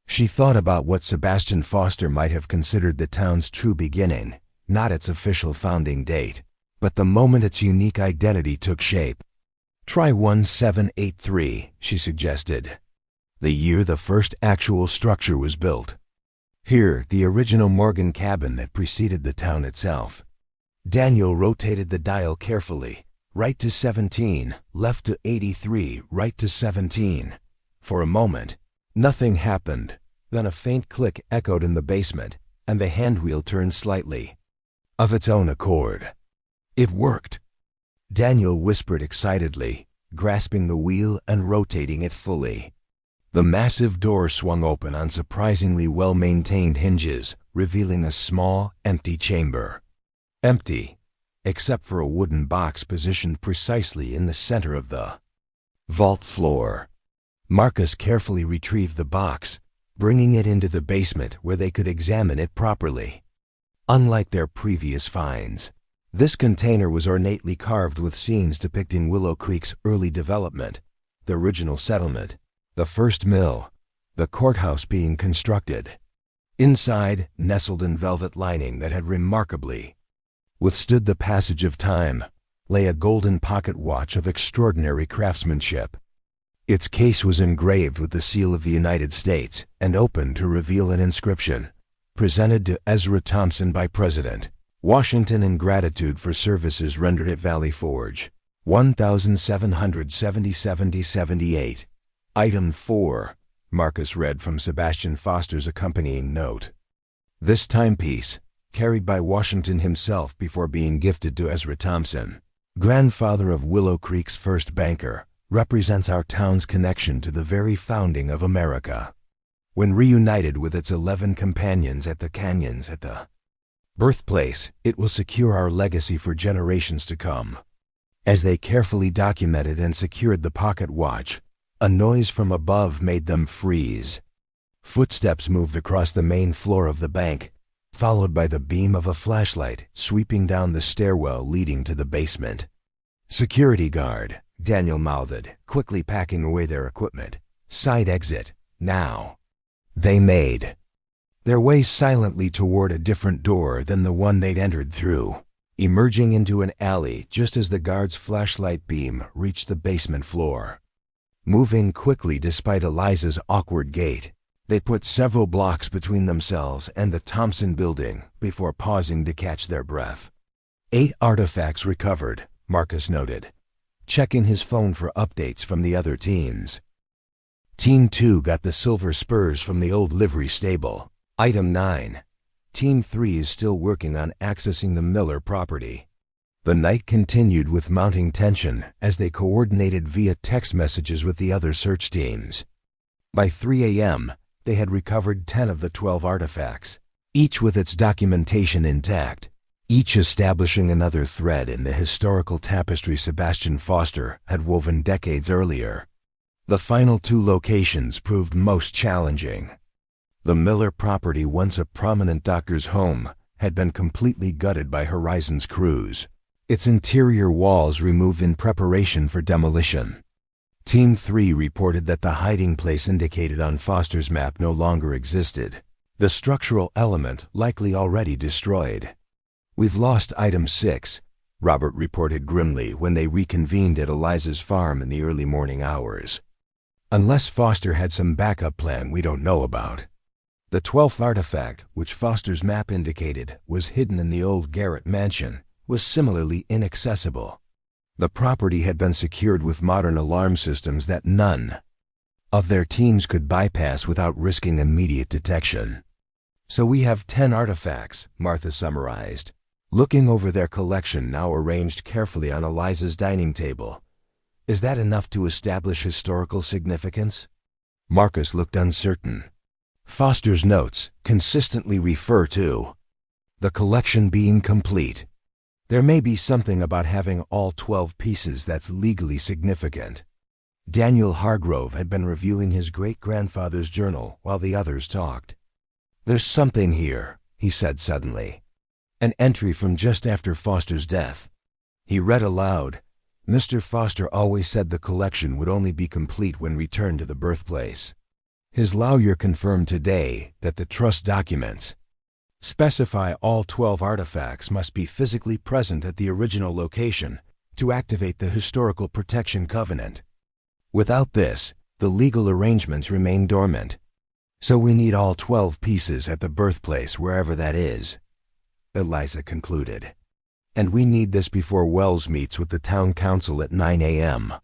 She thought about what Sebastian Foster might have considered the town's true beginning, not its official founding date, but the moment its unique identity took shape. Try 1783, she suggested. The year the first actual structure was built. Here, the original Morgan cabin that preceded the town itself. Daniel rotated the dial carefully, right to 17, left to 83, right to 17. For a moment, nothing happened. Then a faint click echoed in the basement, and the handwheel turned slightly. Of its own accord. It worked. Daniel whispered excitedly, grasping the wheel and rotating it fully. The massive door swung open on surprisingly well-maintained hinges, revealing a small, empty chamber. Empty, except for a wooden box positioned precisely in the center of the vault floor. Marcus carefully retrieved the box, bringing it into the basement where they could examine it properly. Unlike their previous finds, this container was ornately carved with scenes depicting Willow Creek's early development, the original settlement, the first mill, the courthouse being constructed. Inside, nestled in velvet lining that had remarkably withstood the passage of time, lay a golden pocket watch of extraordinary craftsmanship. Its case was engraved with the seal of the United States and opened to reveal an inscription, presented to Ezra Thompson by President Washington in gratitude for services rendered at Valley Forge, 1770-78. Item 4, Marcus read from Sebastian Foster's accompanying note. This timepiece, carried by Washington himself before being gifted to Ezra Thompson, grandfather of Willow Creek's first banker, represents our town's connection to the very founding of America. When reunited with its 11 companions at the canyons at the birthplace, it will secure our legacy for generations to come. As they carefully documented and secured the pocket watch, a noise from above made them freeze. Footsteps moved across the main floor of the bank, followed by the beam of a flashlight sweeping down the stairwell leading to the basement. Security guard, Daniel mouthed, quickly packing away their equipment. Side exit, now. They made their way silently toward a different door than the one they'd entered through, emerging into an alley just as the guard's flashlight beam reached the basement floor. Moving quickly despite Eliza's awkward gait, they put several blocks between themselves and the Thompson building before pausing to catch their breath. 8 artifacts recovered, Marcus noted, checking his phone for updates from the other teams. Team 2 got the silver spurs from the old livery stable. Item 9. Team 3 is still working on accessing the Miller property. The night continued with mounting tension as they coordinated via text messages with the other search teams. By 3 a.m., they had recovered 10 of the 12 artifacts, each with its documentation intact, each establishing another thread in the historical tapestry Sebastian Foster had woven decades earlier. The final 2 locations proved most challenging. The Miller property, once a prominent doctor's home, had been completely gutted by Horizon's crews, its interior walls removed in preparation for demolition. Team 3 reported that the hiding place indicated on Foster's map no longer existed, the structural element likely already destroyed. We've lost Item 6, Robert reported grimly when they reconvened at Eliza's farm in the early morning hours. Unless Foster had some backup plan we don't know about. The 12th artifact, which Foster's map indicated was hidden in the old Garrett mansion, was similarly inaccessible. The property had been secured with modern alarm systems that none of their teams could bypass without risking immediate detection. So we have 10 artifacts, Martha summarized, looking over their collection now arranged carefully on Eliza's dining table. Is that enough to establish historical significance? Marcus looked uncertain. Foster's notes consistently refer to the collection being complete. There may be something about having all 12 pieces that's legally significant. Daniel Hargrove had been reviewing his great-grandfather's journal while the others talked. There's something here, he said suddenly. An entry from just after Foster's death. He read aloud, Mr. Foster always said the collection would only be complete when returned to the birthplace. His lawyer confirmed today that the trust documents specify all 12 artifacts must be physically present at the original location to activate the Historical Protection Covenant. Without this, the legal arrangements remain dormant. So we need all 12 pieces at the birthplace wherever that is, Eliza concluded. And we need this before Wells meets with the town council at 9 a.m.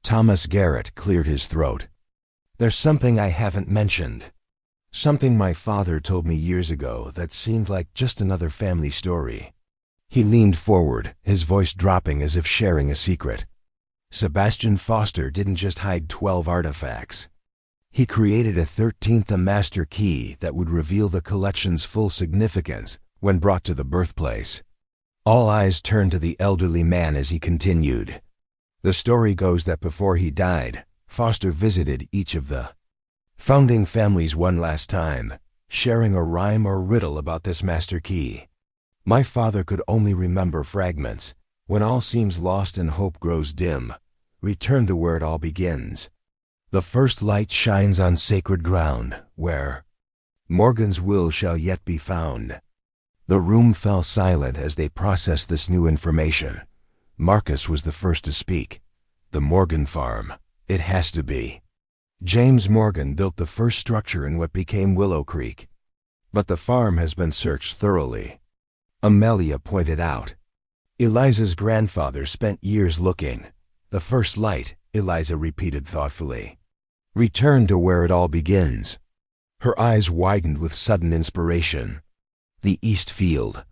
Thomas Garrett cleared his throat. There's something I haven't mentioned. Something my father told me years ago that seemed like just another family story. He leaned forward, his voice dropping as if sharing a secret. Sebastian Foster didn't just hide 12 artifacts. He created a 13th, a master key that would reveal the collection's full significance when brought to the birthplace. All eyes turned to the elderly man as he continued. The story goes that before he died, Foster visited each of the founding families one last time, sharing a rhyme or riddle about this master key. My father could only remember fragments. When all seems lost and hope grows dim, return to where it all begins. The first light shines on sacred ground, where Morgan's will shall yet be found. The room fell silent as they processed this new information. Marcus was the first to speak. The Morgan farm. It has to be. James Morgan built the first structure in what became Willow Creek. But the farm has been searched thoroughly, Amelia pointed out. Eliza's grandfather spent years looking. The first light, Eliza repeated thoughtfully. Return to where it all begins. Her eyes widened with sudden inspiration. The East Field.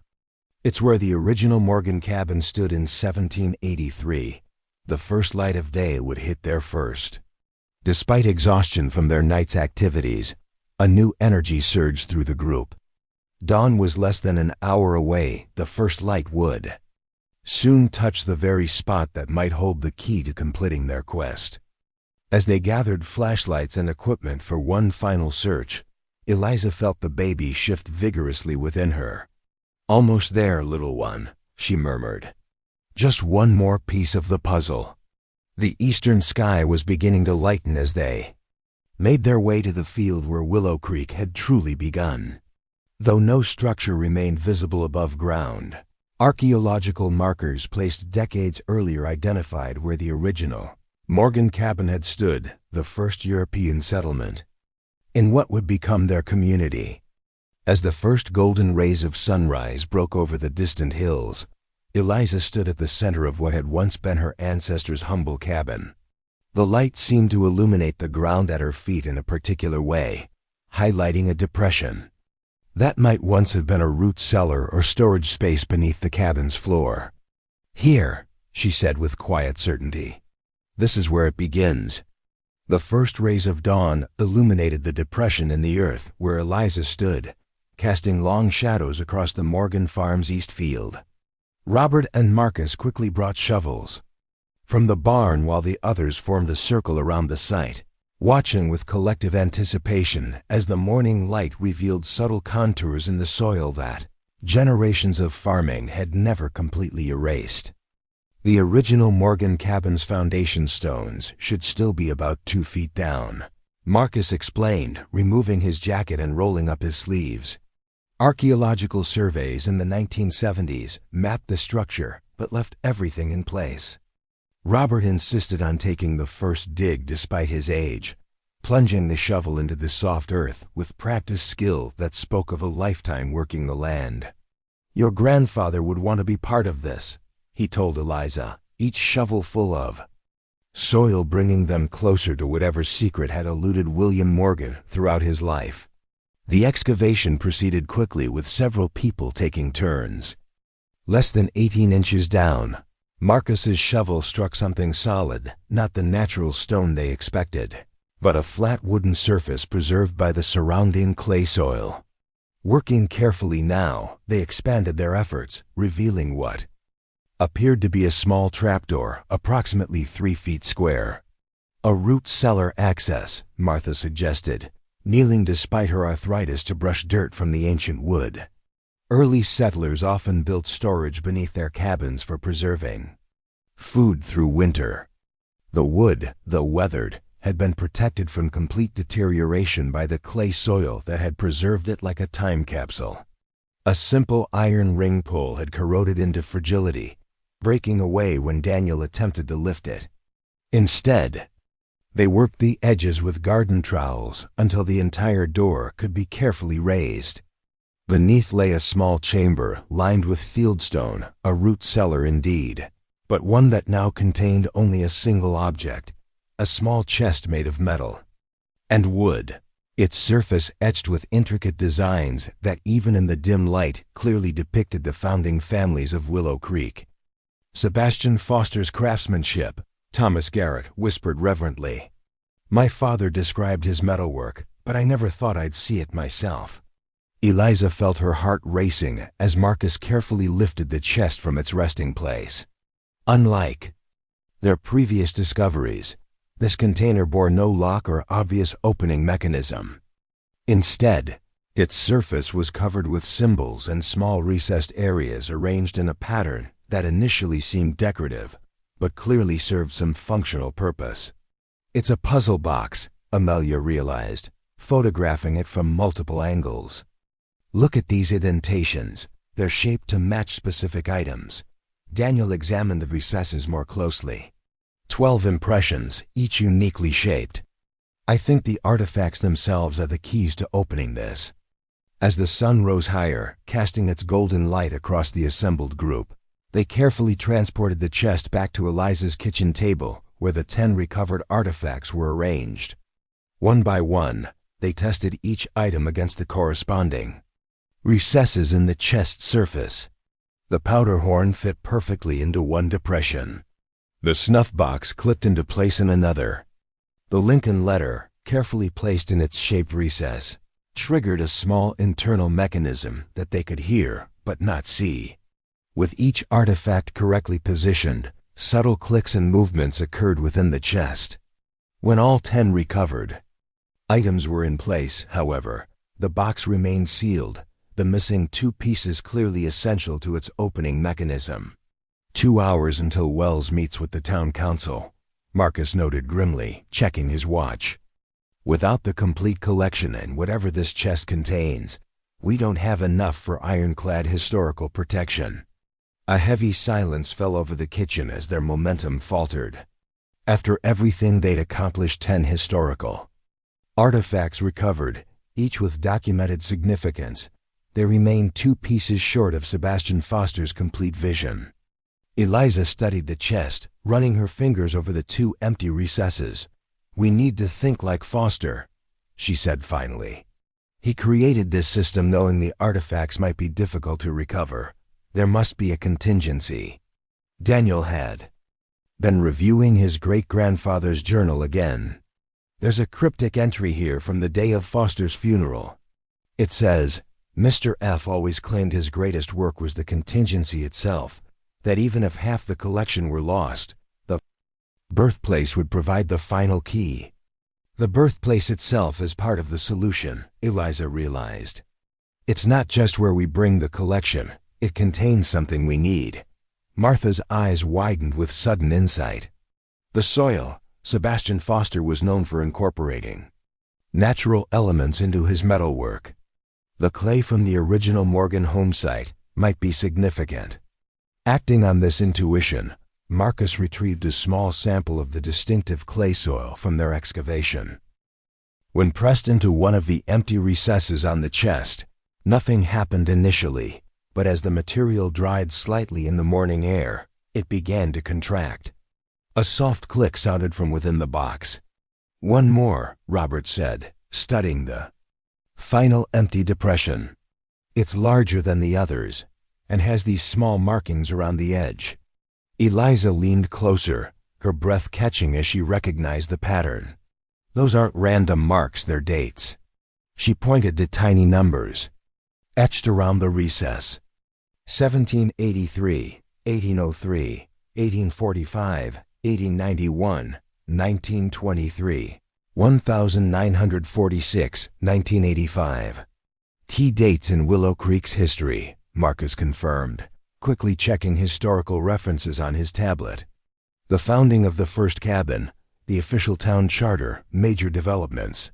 It's where the original Morgan cabin stood in 1783. The first light of day would hit there first. Despite exhaustion from their night's activities, a new energy surged through the group. Dawn was less than an hour away. The first light would soon touch the very spot that might hold the key to completing their quest. As they gathered flashlights and equipment for one final search, Eliza felt the baby shift vigorously within her. Almost there, little one, she murmured. Just one more piece of the puzzle. The eastern sky was beginning to lighten as they made their way to the field where Willow Creek had truly begun. Though no structure remained visible above ground, archaeological markers placed decades earlier identified where the original Morgan cabin had stood, the first European settlement, in what would become their community. As the first golden rays of sunrise broke over the distant hills, Eliza stood at the center of what had once been her ancestors' humble cabin. The light seemed to illuminate the ground at her feet in a particular way, highlighting a depression. That might once have been a root cellar or storage space beneath the cabin's floor. Here, she said with quiet certainty. This is where it begins. The first rays of dawn illuminated the depression in the earth where Eliza stood, casting long shadows across the Morgan farm's east field. Robert and Marcus quickly brought shovels from the barn while the others formed a circle around the site, watching with collective anticipation as the morning light revealed subtle contours in the soil that generations of farming had never completely erased. The original Morgan cabin's foundation stones should still be about 2 feet down, Marcus explained, removing his jacket and rolling up his sleeves. Archaeological surveys in the 1970s mapped the structure but left everything in place. Robert insisted on taking the first dig despite his age, plunging the shovel into the soft earth with practiced skill that spoke of a lifetime working the land. "Your grandfather would want to be part of this," he told Eliza, each shovel full of soil bringing them closer to whatever secret had eluded William Morgan throughout his life. The excavation proceeded quickly with several people taking turns. Less than 18 inches down, Marcus's shovel struck something solid, not the natural stone they expected, but a flat wooden surface preserved by the surrounding clay soil. Working carefully now, they expanded their efforts, revealing what appeared to be a small trapdoor, approximately 3 feet square. "A root cellar access," Martha suggested, kneeling despite her arthritis to brush dirt from the ancient wood. Early settlers often built storage beneath their cabins for preserving food through winter. The wood, though weathered, had been protected from complete deterioration by the clay soil that had preserved it like a time capsule. A simple iron ring pull had corroded into fragility, breaking away when Daniel attempted to lift it. Instead, they worked the edges with garden trowels until the entire door could be carefully raised. Beneath lay a small chamber lined with fieldstone, a root cellar indeed, but one that now contained only a single object, a small chest made of metal and wood, its surface etched with intricate designs that even in the dim light clearly depicted the founding families of Willow Creek. "Sebastian Foster's craftsmanship," Thomas Garrett whispered reverently. "My father described his metalwork, but I never thought I'd see it myself." Eliza felt her heart racing as Marcus carefully lifted the chest from its resting place. Unlike their previous discoveries, this container bore no lock or obvious opening mechanism. Instead, its surface was covered with symbols and small recessed areas arranged in a pattern that initially seemed decorative, but clearly served some functional purpose. "It's a puzzle box," Amelia realized, photographing it from multiple angles. "Look at these indentations. They're shaped to match specific items." Daniel examined the recesses more closely. 12 impressions, each uniquely shaped. "I think the artifacts themselves are the keys to opening this." As the sun rose higher, casting its golden light across the assembled group, they carefully transported the chest back to Eliza's kitchen table, where the 10 recovered artifacts were arranged. One by one, they tested each item against the corresponding recesses in the chest's surface. The powder horn fit perfectly into one depression. The snuff box clipped into place in another. The Lincoln letter, carefully placed in its shaped recess, triggered a small internal mechanism that they could hear but not see. With each artifact correctly positioned, subtle clicks and movements occurred within the chest. When all 10 recovered items were in place, however, the box remained sealed, the missing 2 pieces clearly essential to its opening mechanism. 2 hours until Wells meets with the town council, Marcus noted grimly, checking his watch. "Without the complete collection and whatever this chest contains, we don't have enough for ironclad historical protection." A heavy silence fell over the kitchen as their momentum faltered. After everything they'd accomplished, 10 historical artifacts recovered, each with documented significance, they remained 2 pieces short of Sebastian Foster's complete vision. Eliza studied the chest, running her fingers over the 2 empty recesses. "We need to think like Foster," she said finally. "He created this system knowing the artifacts might be difficult to recover. There must be a contingency." Daniel had been reviewing his great-grandfather's journal again. "There's a cryptic entry here from the day of Foster's funeral. It says, Mr. F. always claimed his greatest work was the contingency itself, that even if half the collection were lost, the birthplace would provide the final key." The birthplace itself is part of the solution, Eliza realized. "It's not just where we bring the collection, it contains something we need." Martha's eyes widened with sudden insight. "The soil." Sebastian Foster was known for incorporating natural elements into his metalwork. The clay from the original Morgan home site might be significant. Acting on this intuition, Marcus retrieved a small sample of the distinctive clay soil from their excavation. When pressed into one of the empty recesses on the chest, nothing happened initially, but as the material dried slightly in the morning air, it began to contract. A soft click sounded from within the box. "One more," Robert said, studying the final empty depression. "It's larger than the others, and has these small markings around the edge." Eliza leaned closer, her breath catching as she recognized the pattern. "Those aren't random marks, they're dates." She pointed to tiny numbers etched around the recess. 1783, 1803, 1845, 1891, 1923, 1946, 1985. "Key dates in Willow Creek's history," Marcus confirmed, quickly checking historical references on his tablet. "The founding of the first cabin, the official town charter, major developments."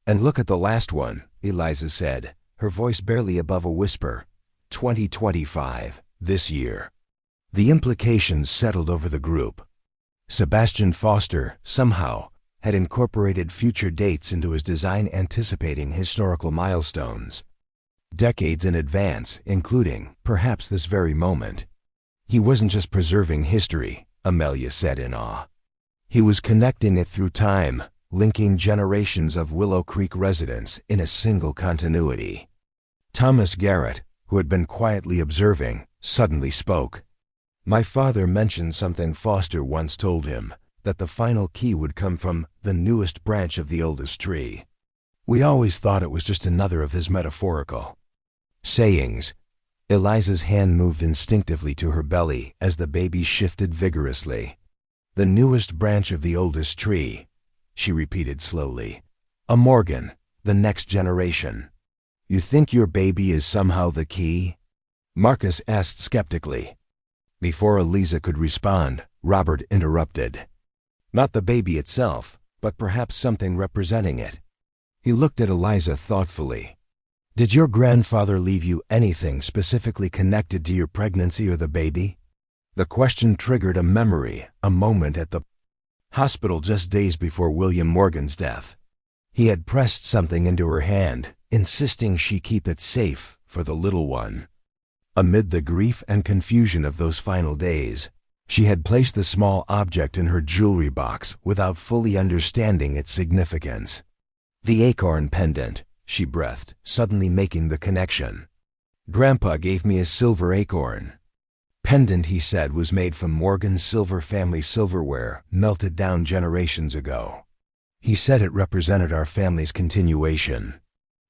"And look at the last one," Eliza said, her voice barely above a whisper. 2025, this year." The implications settled over the group. Sebastian Foster, somehow, had incorporated future dates into his design, anticipating historical milestones. Decades in advance, including, perhaps, this very moment. He wasn't just preserving history, Amelia said in awe. He was connecting it through time, linking generations of Willow Creek residents in a single continuity. Thomas Garrett, who had been quietly observing, suddenly spoke. "My father mentioned something Foster once told him, that the final key would come from the newest branch of the oldest tree. We always thought it was just another of his metaphorical sayings." Eliza's hand moved instinctively to her belly as the baby shifted vigorously. "The newest branch of the oldest tree," she repeated slowly. "A Morgan, the next generation. You think your baby is somehow the key?" Marcus asked skeptically. Before Eliza could respond, Robert interrupted. "Not the baby itself, but perhaps something representing it." He looked at Eliza thoughtfully. "Did your grandfather leave you anything specifically connected to your pregnancy or the baby?" The question triggered a memory, a moment at the hospital just days before William Morgan's death. He had pressed something into her hand, insisting she keep it safe for the little one. Amid the grief and confusion of those final days, she had placed the small object in her jewelry box without fully understanding its significance. "The acorn pendant," she breathed, suddenly making the connection. "Grandpa gave me a silver acorn." Pendant, he said, was made from Morgan's silver family silverware, melted down generations ago. He said it represented our family's continuation.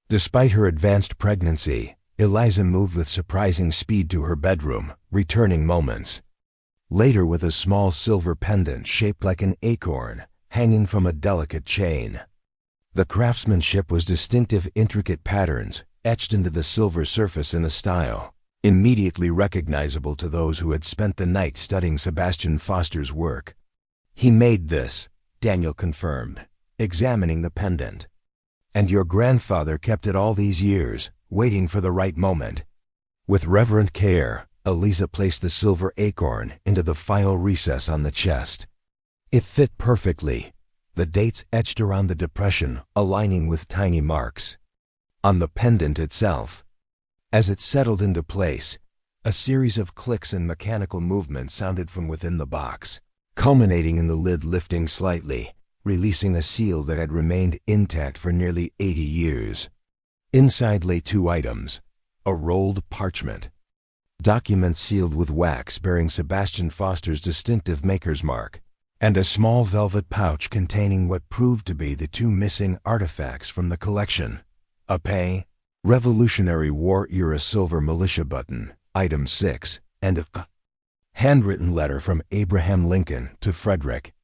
Despite her advanced pregnancy, Eliza moved with surprising speed to her bedroom, returning moments later with a small silver pendant shaped like an acorn, hanging from a delicate chain. The craftsmanship was distinctive, intricate patterns, etched into the silver surface in a style immediately recognizable to those who had spent the night studying Sebastian Foster's work. "He made this," Daniel confirmed, examining the pendant. "And your grandfather kept it all these years, waiting for the right moment." With reverent care, Eliza placed the silver acorn into the final recess on the chest. It fit perfectly, the dates etched around the depression aligning with tiny marks on the pendant itself. As it settled into place, a series of clicks and mechanical movements sounded from within the box, culminating in the lid lifting slightly, releasing a seal that had remained intact for nearly 80 years. Inside lay two items: a rolled parchment, documents sealed with wax bearing Sebastian Foster's distinctive maker's mark, and a small velvet pouch containing what proved to be the two missing artifacts from the collection: a Revolutionary War-era silver militia button, item 6, and a handwritten letter from Abraham Lincoln to Frederick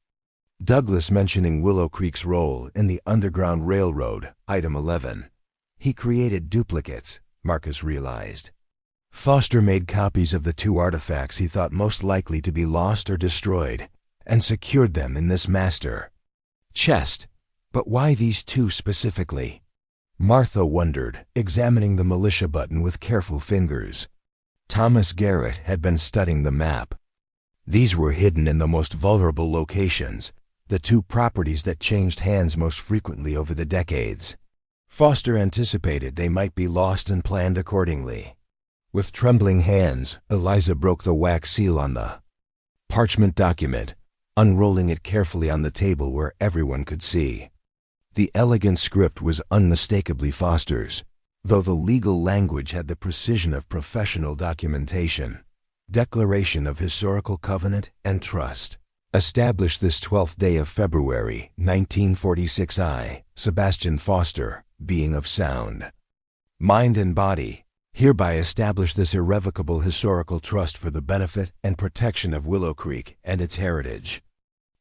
Douglass mentioning Willow Creek's role in the Underground Railroad, item 11. He created duplicates, Marcus realized. Foster made copies of the two artifacts he thought most likely to be lost or destroyed, and secured them in this master chest. But why these two specifically? Martha wondered, examining the militia button with careful fingers. Thomas Garrett had been studying the map. These were hidden in the most vulnerable locations, the two properties that changed hands most frequently over the decades. Foster anticipated they might be lost and planned accordingly. With trembling hands, Eliza broke the wax seal on the parchment document, unrolling it carefully on the table where everyone could see. The elegant script was unmistakably Foster's, though the legal language had the precision of professional documentation. Declaration of Historical Covenant and Trust. Established this 12th day of February, 1946. I, Sebastian Foster, being of sound mind and body, hereby establish this irrevocable historical trust for the benefit and protection of Willow Creek and its heritage.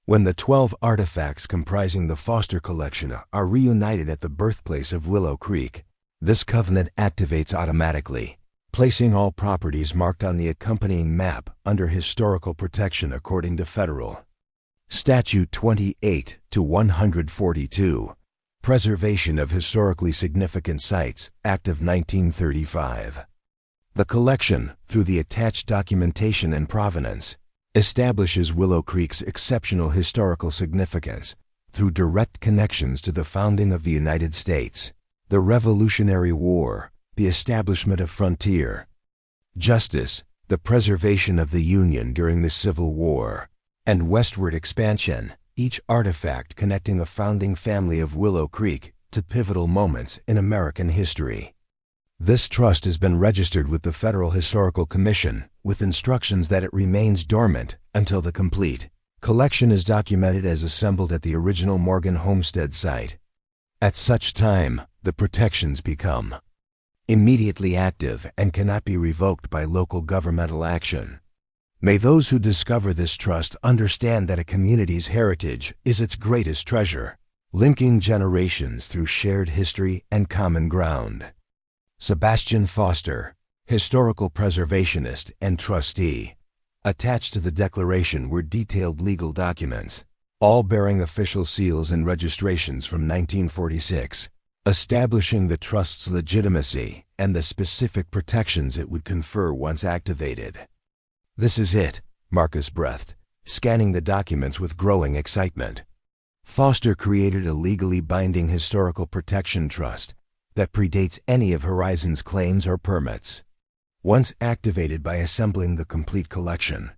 When the 12 artifacts comprising the Foster collection are reunited at the birthplace of Willow Creek, this covenant activates automatically, placing all properties marked on the accompanying map under historical protection according to Federal Statute 28-142, Preservation of Historically Significant Sites, Act of 1935. The collection, through the attached documentation and provenance, establishes Willow Creek's exceptional historical significance through direct connections to the founding of the United States, the Revolutionary War, the establishment of frontier justice, the preservation of the Union during the Civil War, and westward expansion, each artifact connecting a founding family of Willow Creek to pivotal moments in American history. This trust has been registered with the Federal Historical Commission, with instructions that it remains dormant until the complete collection is documented as assembled at the original Morgan homestead site. At such time, the protections become immediately active and cannot be revoked by local governmental action. May those who discover this trust understand that a community's heritage is its greatest treasure, linking generations through shared history and common ground. Sebastian Foster, historical preservationist and trustee. Attached to the declaration were detailed legal documents, all bearing official seals and registrations from 1946, establishing the trust's legitimacy and the specific protections it would confer once activated. "This is it," Marcus breathed, scanning the documents with growing excitement. Foster created a legally binding historical protection trust that predates any of Horizon's claims or permits. Once activated by assembling the complete collection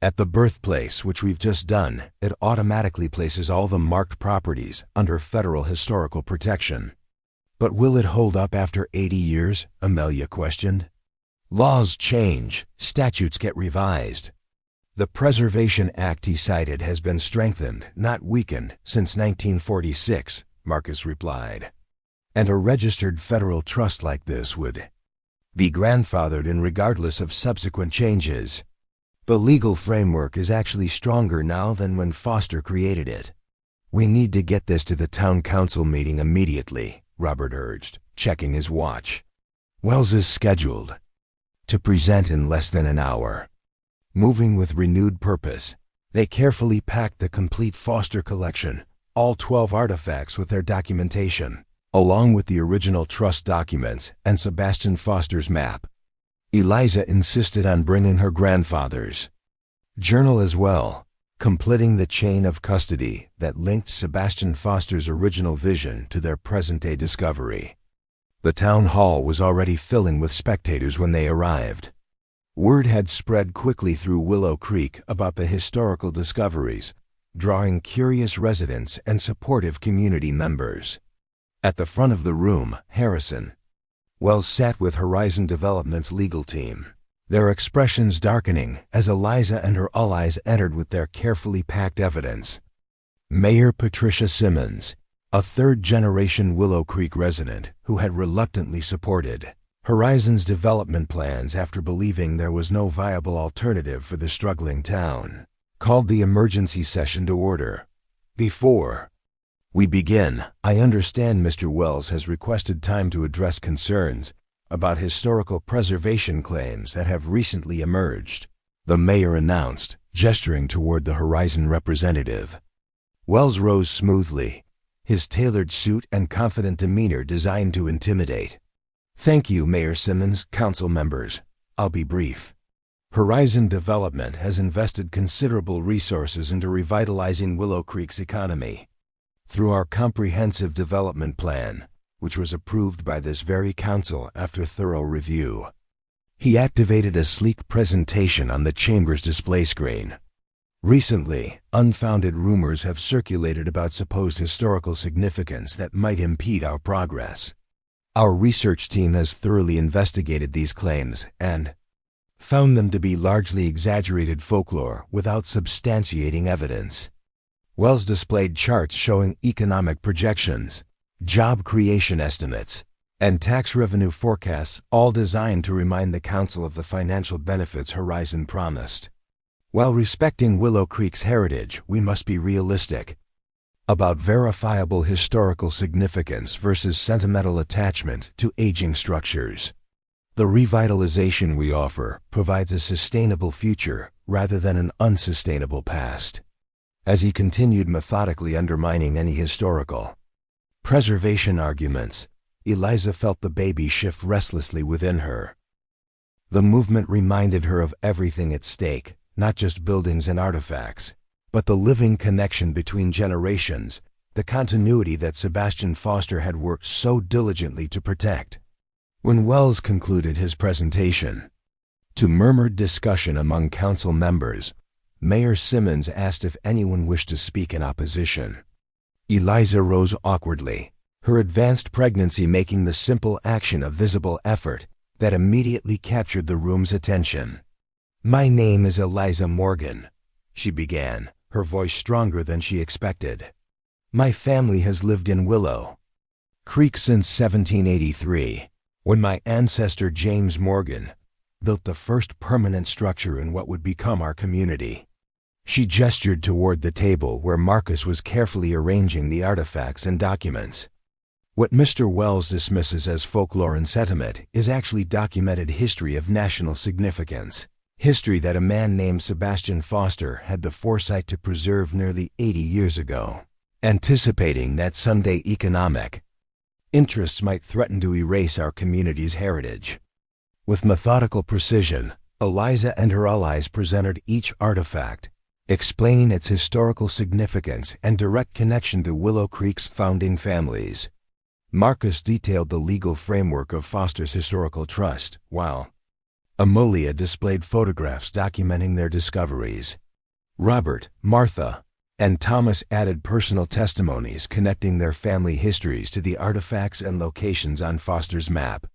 at the birthplace, which we've just done, it automatically places all the marked properties under federal historical protection. "But will it hold up after 80 years?" Amelia questioned. "Laws change, statutes get revised. The Preservation Act he cited has been strengthened, not weakened, since 1946, Marcus replied. And a registered federal trust like this would be grandfathered in regardless of subsequent changes. The legal framework is actually stronger now than when Foster created it. We need to get this to the town council meeting immediately," Robert urged, checking his watch. "Wells is scheduled to present in less than an hour." Moving with renewed purpose, they carefully packed the complete Foster collection, all 12 artifacts with their documentation, along with the original trust documents and Sebastian Foster's map. Eliza insisted on bringing her grandfather's journal as well, completing the chain of custody that linked Sebastian Foster's original vision to their present-day discovery. The town hall was already filling with spectators when they arrived. Word had spread quickly through Willow Creek about the historical discoveries, drawing curious residents and supportive community members. At the front of the room, Harrison Wells sat with Horizon Development's legal team, their expressions darkening as Eliza and her allies entered with their carefully packed evidence. Mayor Patricia Simmons, a third-generation Willow Creek resident who had reluctantly supported Horizon's development plans after believing there was no viable alternative for the struggling town, called the emergency session to order. "Before we begin, I understand Mr. Wells has requested time to address concerns about historical preservation claims that have recently emerged," the mayor announced, gesturing toward the Horizon representative. Wells rose smoothly, his tailored suit and confident demeanor designed to intimidate. "Thank you, Mayor Simmons, council members. I'll be brief. Horizon Development has invested considerable resources into revitalizing Willow Creek's economy. Through our comprehensive development plan, which was approved by this very council after thorough review. He activated a sleek presentation on the chamber's display screen. Recently, unfounded rumors have circulated about supposed historical significance that might impede our progress. Our research team has thoroughly investigated these claims and found them to be largely exaggerated folklore without substantiating evidence. Wells displayed charts showing economic projections, job creation estimates, and tax revenue forecasts, all designed to remind the council of the financial benefits Horizon promised. While respecting Willow Creek's heritage, we must be realistic about verifiable historical significance versus sentimental attachment to aging structures. The revitalization we offer provides a sustainable future rather than an unsustainable past. As he continued methodically undermining any historical preservation arguments, Eliza felt the baby shift restlessly within her. The movement reminded her of everything at stake, not just buildings and artifacts, but the living connection between generations, the continuity that Sebastian Foster had worked so diligently to protect. When Wells concluded his presentation, to murmured discussion among council members, Mayor Simmons asked if anyone wished to speak in opposition. Eliza rose awkwardly, her advanced pregnancy making the simple action a visible effort that immediately captured the room's attention. "My name is Eliza Morgan," she began, her voice stronger than she expected. "My family has lived in Willow Creek since 1783, when my ancestor James Morgan built the first permanent structure in what would become our community." She gestured toward the table where Marcus was carefully arranging the artifacts and documents. What Mr. Wells dismisses as folklore and sentiment is actually documented history of national significance. History that a man named Sebastian Foster had the foresight to preserve nearly 80 years ago, anticipating that someday economic interests might threaten to erase our community's heritage. With methodical precision, Eliza and her allies presented each artifact, explaining its historical significance and direct connection to Willow Creek's founding families. Marcus detailed the legal framework of Foster's historical trust, while Amelia displayed photographs documenting their discoveries. Robert, Martha, and Thomas added personal testimonies connecting their family histories to the artifacts and locations on Foster's map.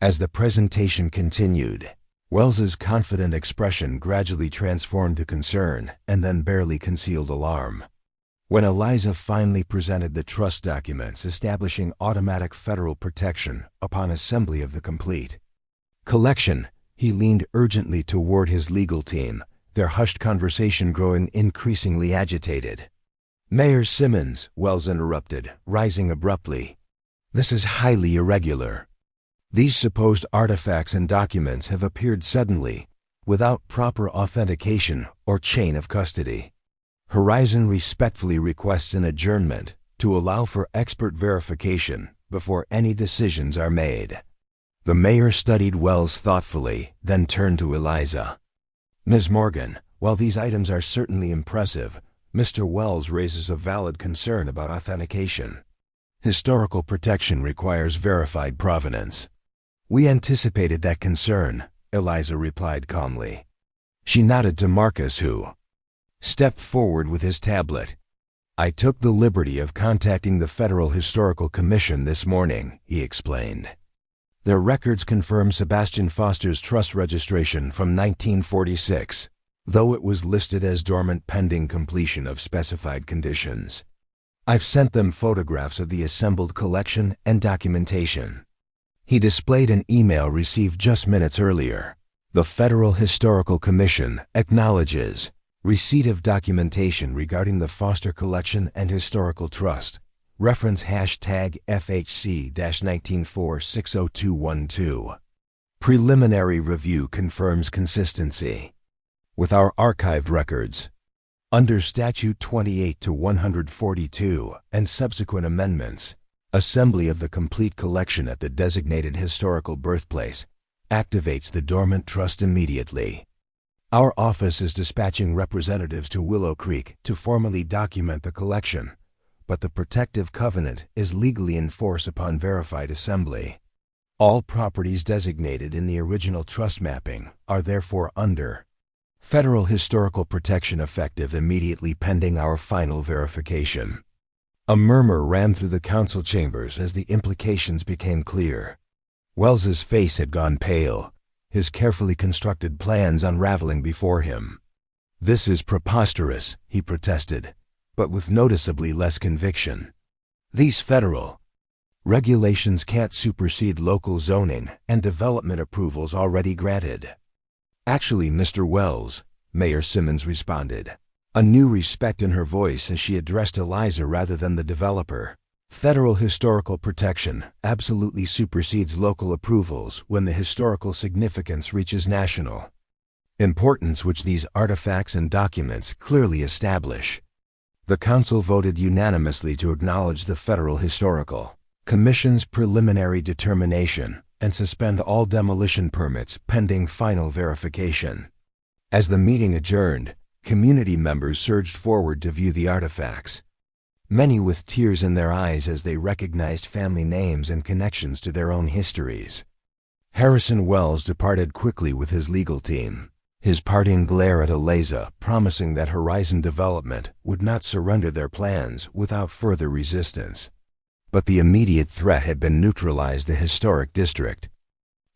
As the presentation continued, Wells's confident expression gradually transformed to concern and then barely concealed alarm. When Eliza finally presented the trust documents establishing automatic federal protection upon assembly of the complete collection, he leaned urgently toward his legal team, their hushed conversation growing increasingly agitated. "Mayor Simmons," Wells interrupted, rising abruptly. "This is highly irregular. These supposed artifacts and documents have appeared suddenly, without proper authentication or chain of custody. Horizon respectfully requests an adjournment to allow for expert verification before any decisions are made." The mayor studied Wells thoughtfully, then turned to Eliza. "Ms. Morgan, while these items are certainly impressive, Mr. Wells raises a valid concern about authentication. Historical protection requires verified provenance." "We anticipated that concern," Eliza replied calmly. She nodded to Marcus, who stepped forward with his tablet. "I took the liberty of contacting the Federal Historical Commission this morning," he explained. "Their records confirm Sebastian Foster's trust registration from 1946, though it was listed as dormant pending completion of specified conditions. I've sent them photographs of the assembled collection and documentation." He displayed an email received just minutes earlier. "The Federal Historical Commission acknowledges receipt of documentation regarding the Foster Collection and Historical Trust. Reference hashtag FHC-194-60212. Preliminary review confirms consistency with our archived records. Under Statute 28-142 and subsequent amendments, assembly of the complete collection at the designated historical birthplace activates the dormant trust immediately. Our office is dispatching representatives to Willow Creek to formally document the collection, but the protective covenant is legally in force upon verified assembly. All properties designated in the original trust mapping are therefore under federal historical protection effective immediately pending our final verification. A murmur ran through the council chambers as the implications became clear. Wells's face had gone pale, his carefully constructed plans unraveling before him. "This is preposterous," he protested, but with noticeably less conviction. "These federal regulations can't supersede local zoning and development approvals already granted." "Actually, Mr. Wells," Mayor Simmons responded, a new respect in her voice as she addressed Eliza rather than the developer. "Federal historical protection absolutely supersedes local approvals when the historical significance reaches national importance, which these artifacts and documents clearly establish." The council voted unanimously to acknowledge the Federal Historical Commission's preliminary determination and suspend all demolition permits pending final verification. As the meeting adjourned, community members surged forward to view the artifacts, many with tears in their eyes as they recognized family names and connections to their own histories. Harrison Wells departed quickly with his legal team, his parting glare at Eliza promising that Horizon Development would not surrender their plans without further resistance. But the immediate threat had been neutralized. The historic district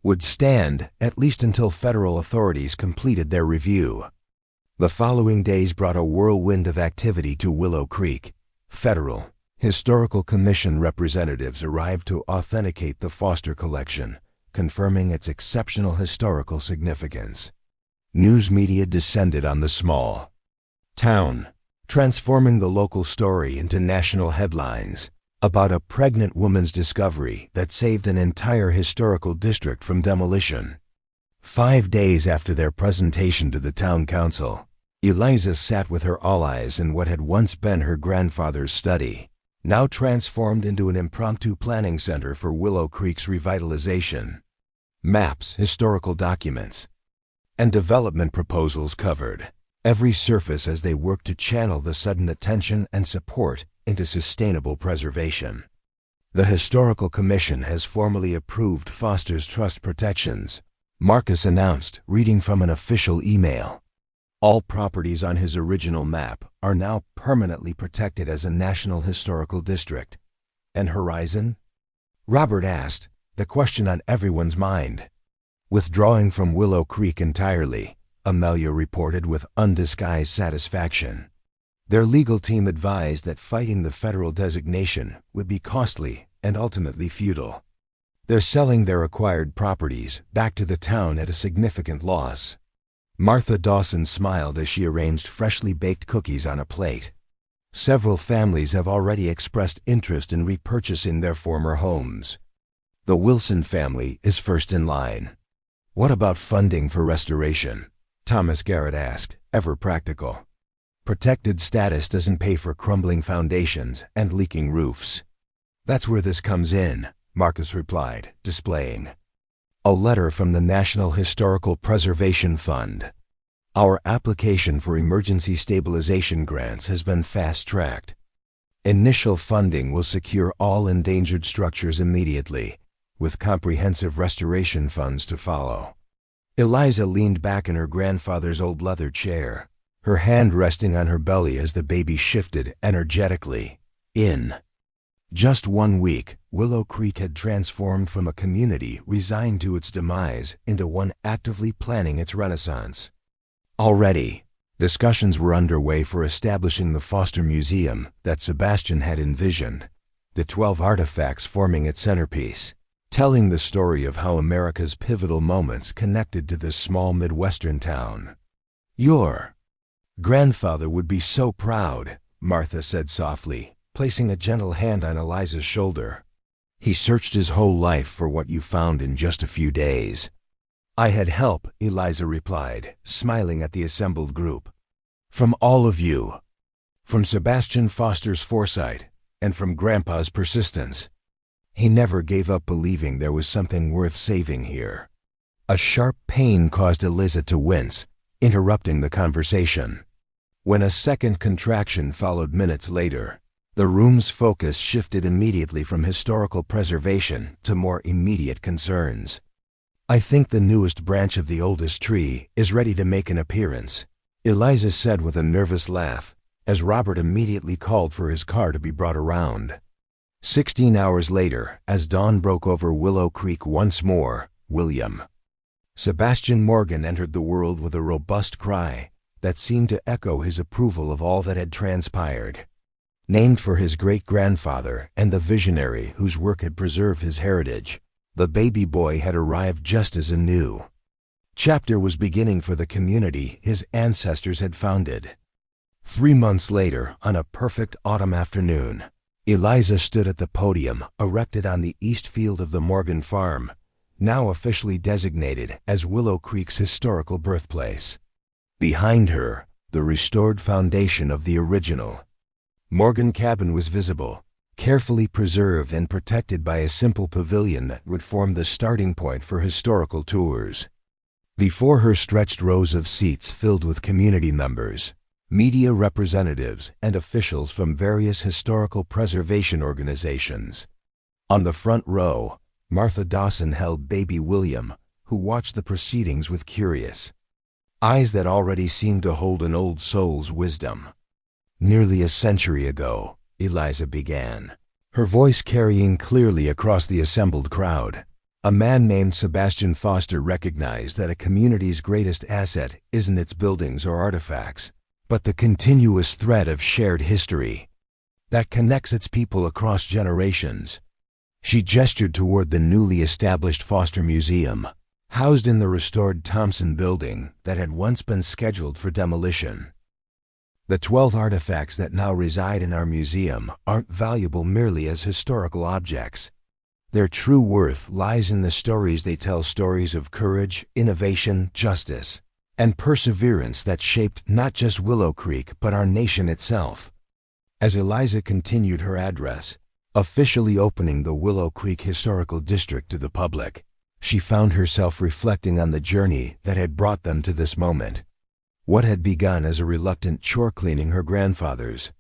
would stand at least until federal authorities completed their review. The following days brought a whirlwind of activity to Willow Creek. Federal Historical Commission representatives arrived to authenticate the Foster collection, confirming its exceptional historical significance. News media descended on the small town, transforming the local story into national headlines about a pregnant woman's discovery that saved an entire historical district from demolition. 5 days after their presentation to the town council, Eliza sat with her all eyes in what had once been her grandfather's study, now transformed into an impromptu planning center for Willow Creek's revitalization. Maps, historical documents, and development proposals covered every surface as they worked to channel the sudden attention and support into sustainable preservation. "The Historical Commission has formally approved Foster's trust protections," Marcus announced, reading from an official email. "All properties on his original map are now permanently protected as a National Historical District." "And Horizon?" Robert asked, the question on everyone's mind. "Withdrawing from Willow Creek entirely," Amelia reported with undisguised satisfaction. Their legal team advised that fighting the federal designation would be costly and ultimately futile. They're selling their acquired properties back to the town at a significant loss. Martha Dawson smiled as she arranged freshly baked cookies on a plate. "Several families have already expressed interest in repurchasing their former homes. The Wilson family is first in line." "What about funding for restoration?" Thomas Garrett asked, ever practical. "Protected status doesn't pay for crumbling foundations and leaking roofs." "That's where this comes in," Marcus replied, displaying a letter from the National Historical Preservation Fund. "Our application for emergency stabilization grants has been fast-tracked. Initial funding will secure all endangered structures immediately, with comprehensive restoration funds to follow." Eliza leaned back in her grandfather's old leather chair, her hand resting on her belly as the baby shifted energetically. In just 1 week, Willow Creek had transformed from a community resigned to its demise into one actively planning its renaissance. Already, discussions were underway for establishing the Foster Museum that Sebastian had envisioned, the 12 artifacts forming its centerpiece, telling the story of how America's pivotal moments connected to this small Midwestern town. "Your grandfather would be so proud," Martha said softly, placing a gentle hand on Eliza's shoulder. "He searched his whole life for what you found in just a few days." "I had help," Eliza replied, smiling at the assembled group. "From all of you. From Sebastian Foster's foresight, and from Grandpa's persistence. He never gave up believing there was something worth saving here." A sharp pain caused Eliza to wince, interrupting the conversation. When a second contraction followed minutes later, the room's focus shifted immediately from historical preservation to more immediate concerns. "I think the newest branch of the oldest tree is ready to make an appearance," Eliza said with a nervous laugh, as Robert immediately called for his car to be brought around. 16 hours later, as dawn broke over Willow Creek once more, William Sebastian Morgan entered the world with a robust cry that seemed to echo his approval of all that had transpired. Named for his great-grandfather and the visionary whose work had preserved his heritage, the baby boy had arrived just as a new chapter was beginning for the community his ancestors had founded. 3 months later, on a perfect autumn afternoon, Eliza stood at the podium erected on the east field of the Morgan farm, now officially designated as Willow Creek's historical birthplace. Behind her, the restored foundation of the original Morgan cabin was visible, carefully preserved and protected by a simple pavilion that would form the starting point for historical tours. Before her stretched rows of seats filled with community members, media representatives, and officials from various historical preservation organizations. On the front row, Martha Dawson held baby William, who watched the proceedings with curious eyes that already seemed to hold an old soul's wisdom. "Nearly a century ago," Eliza began, her voice carrying clearly across the assembled crowd, "a man named Sebastian Foster recognized that a community's greatest asset isn't its buildings or artifacts, but the continuous thread of shared history that connects its people across generations." She gestured toward the newly established Foster Museum, housed in the restored Thompson building that had once been scheduled for demolition. "The 12 artifacts that now reside in our museum aren't valuable merely as historical objects. Their true worth lies in the stories they tell, stories of courage, innovation, justice, and perseverance that shaped not just Willow Creek but our nation itself." As Eliza continued her address, officially opening the Willow Creek Historical District to the public, she found herself reflecting on the journey that had brought them to this moment. What had begun as a reluctant chore cleaning her grandfather's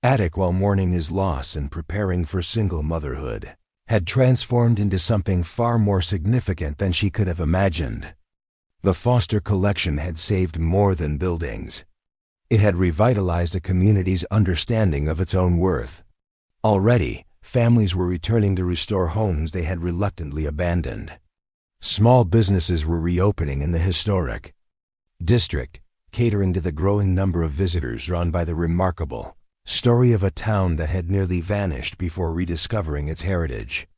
attic while mourning his loss and preparing for single motherhood had transformed into something far more significant than she could have imagined. The Foster collection had saved more than buildings. It had revitalized a community's understanding of its own worth. Already, families were returning to restore homes they had reluctantly abandoned. Small businesses were reopening in the historic district, catering to the growing number of visitors drawn by the remarkable story of a town that had nearly vanished before rediscovering its heritage.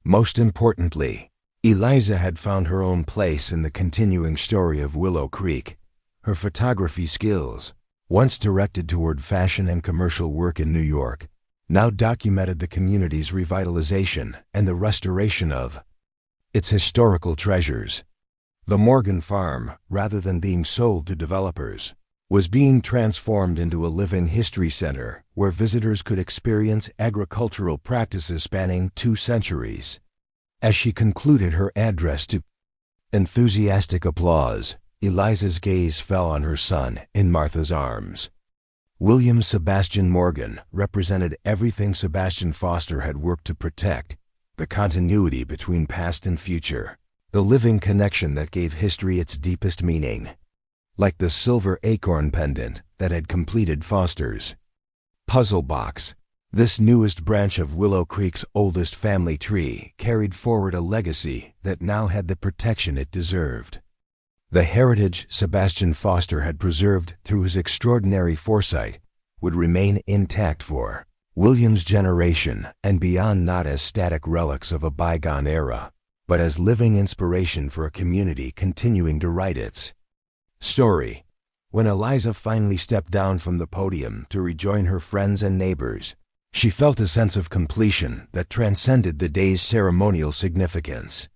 Most importantly, Eliza had found her own place in the continuing story of Willow Creek. Her photography skills, once directed toward fashion and commercial work in New York, now documented the community's revitalization and the restoration of its historical treasures. The Morgan farm, rather than being sold to developers, was being transformed into a living history center where visitors could experience agricultural practices spanning 2 centuries. As she concluded her address to enthusiastic applause, Eliza's gaze fell on her son in Martha's arms. William Sebastian Morgan represented everything Sebastian Foster had worked to protect: the continuity between past and future, the living connection that gave history its deepest meaning. Like the silver acorn pendant that had completed Foster's puzzle box, this newest branch of Willow Creek's oldest family tree carried forward a legacy that now had the protection it deserved. The heritage Sebastian Foster had preserved through his extraordinary foresight would remain intact for William's generation and beyond, not as static relics of a bygone era, but as living inspiration for a community continuing to write its story. When Eliza finally stepped down from the podium to rejoin her friends and neighbors, she felt a sense of completion that transcended the day's ceremonial significance.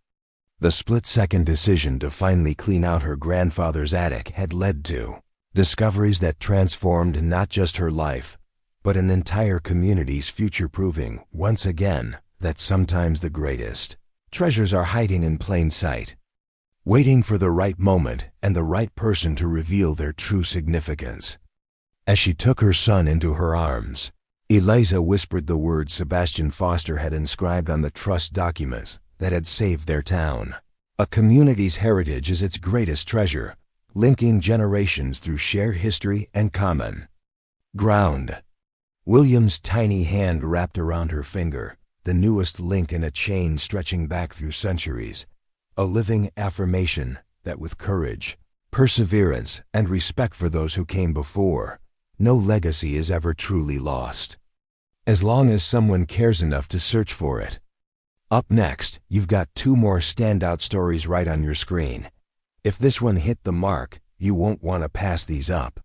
The split-second decision to finally clean out her grandfather's attic had led to discoveries that transformed not just her life, but an entire community's future, proving once again that sometimes the greatest treasures are hiding in plain sight. waiting for the right moment and the right person to reveal their true significance. As she took her son into her arms, Eliza whispered the words Sebastian Foster had inscribed on the trust documents that had saved their town. A community's heritage is its greatest treasure, linking generations through shared history and common ground. William's tiny hand wrapped around her finger, the newest link in a chain stretching back through centuries, a living affirmation that with courage, perseverance, and respect for those who came before, no legacy is ever truly lost, as long as someone cares enough to search for it. Up next, you've got 2 more standout stories right on your screen. If this one hit the mark, you won't want to pass these up.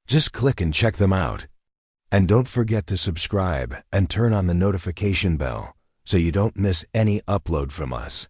Just click and check them out. And don't forget to subscribe and turn on the notification bell so you don't miss any upload from us.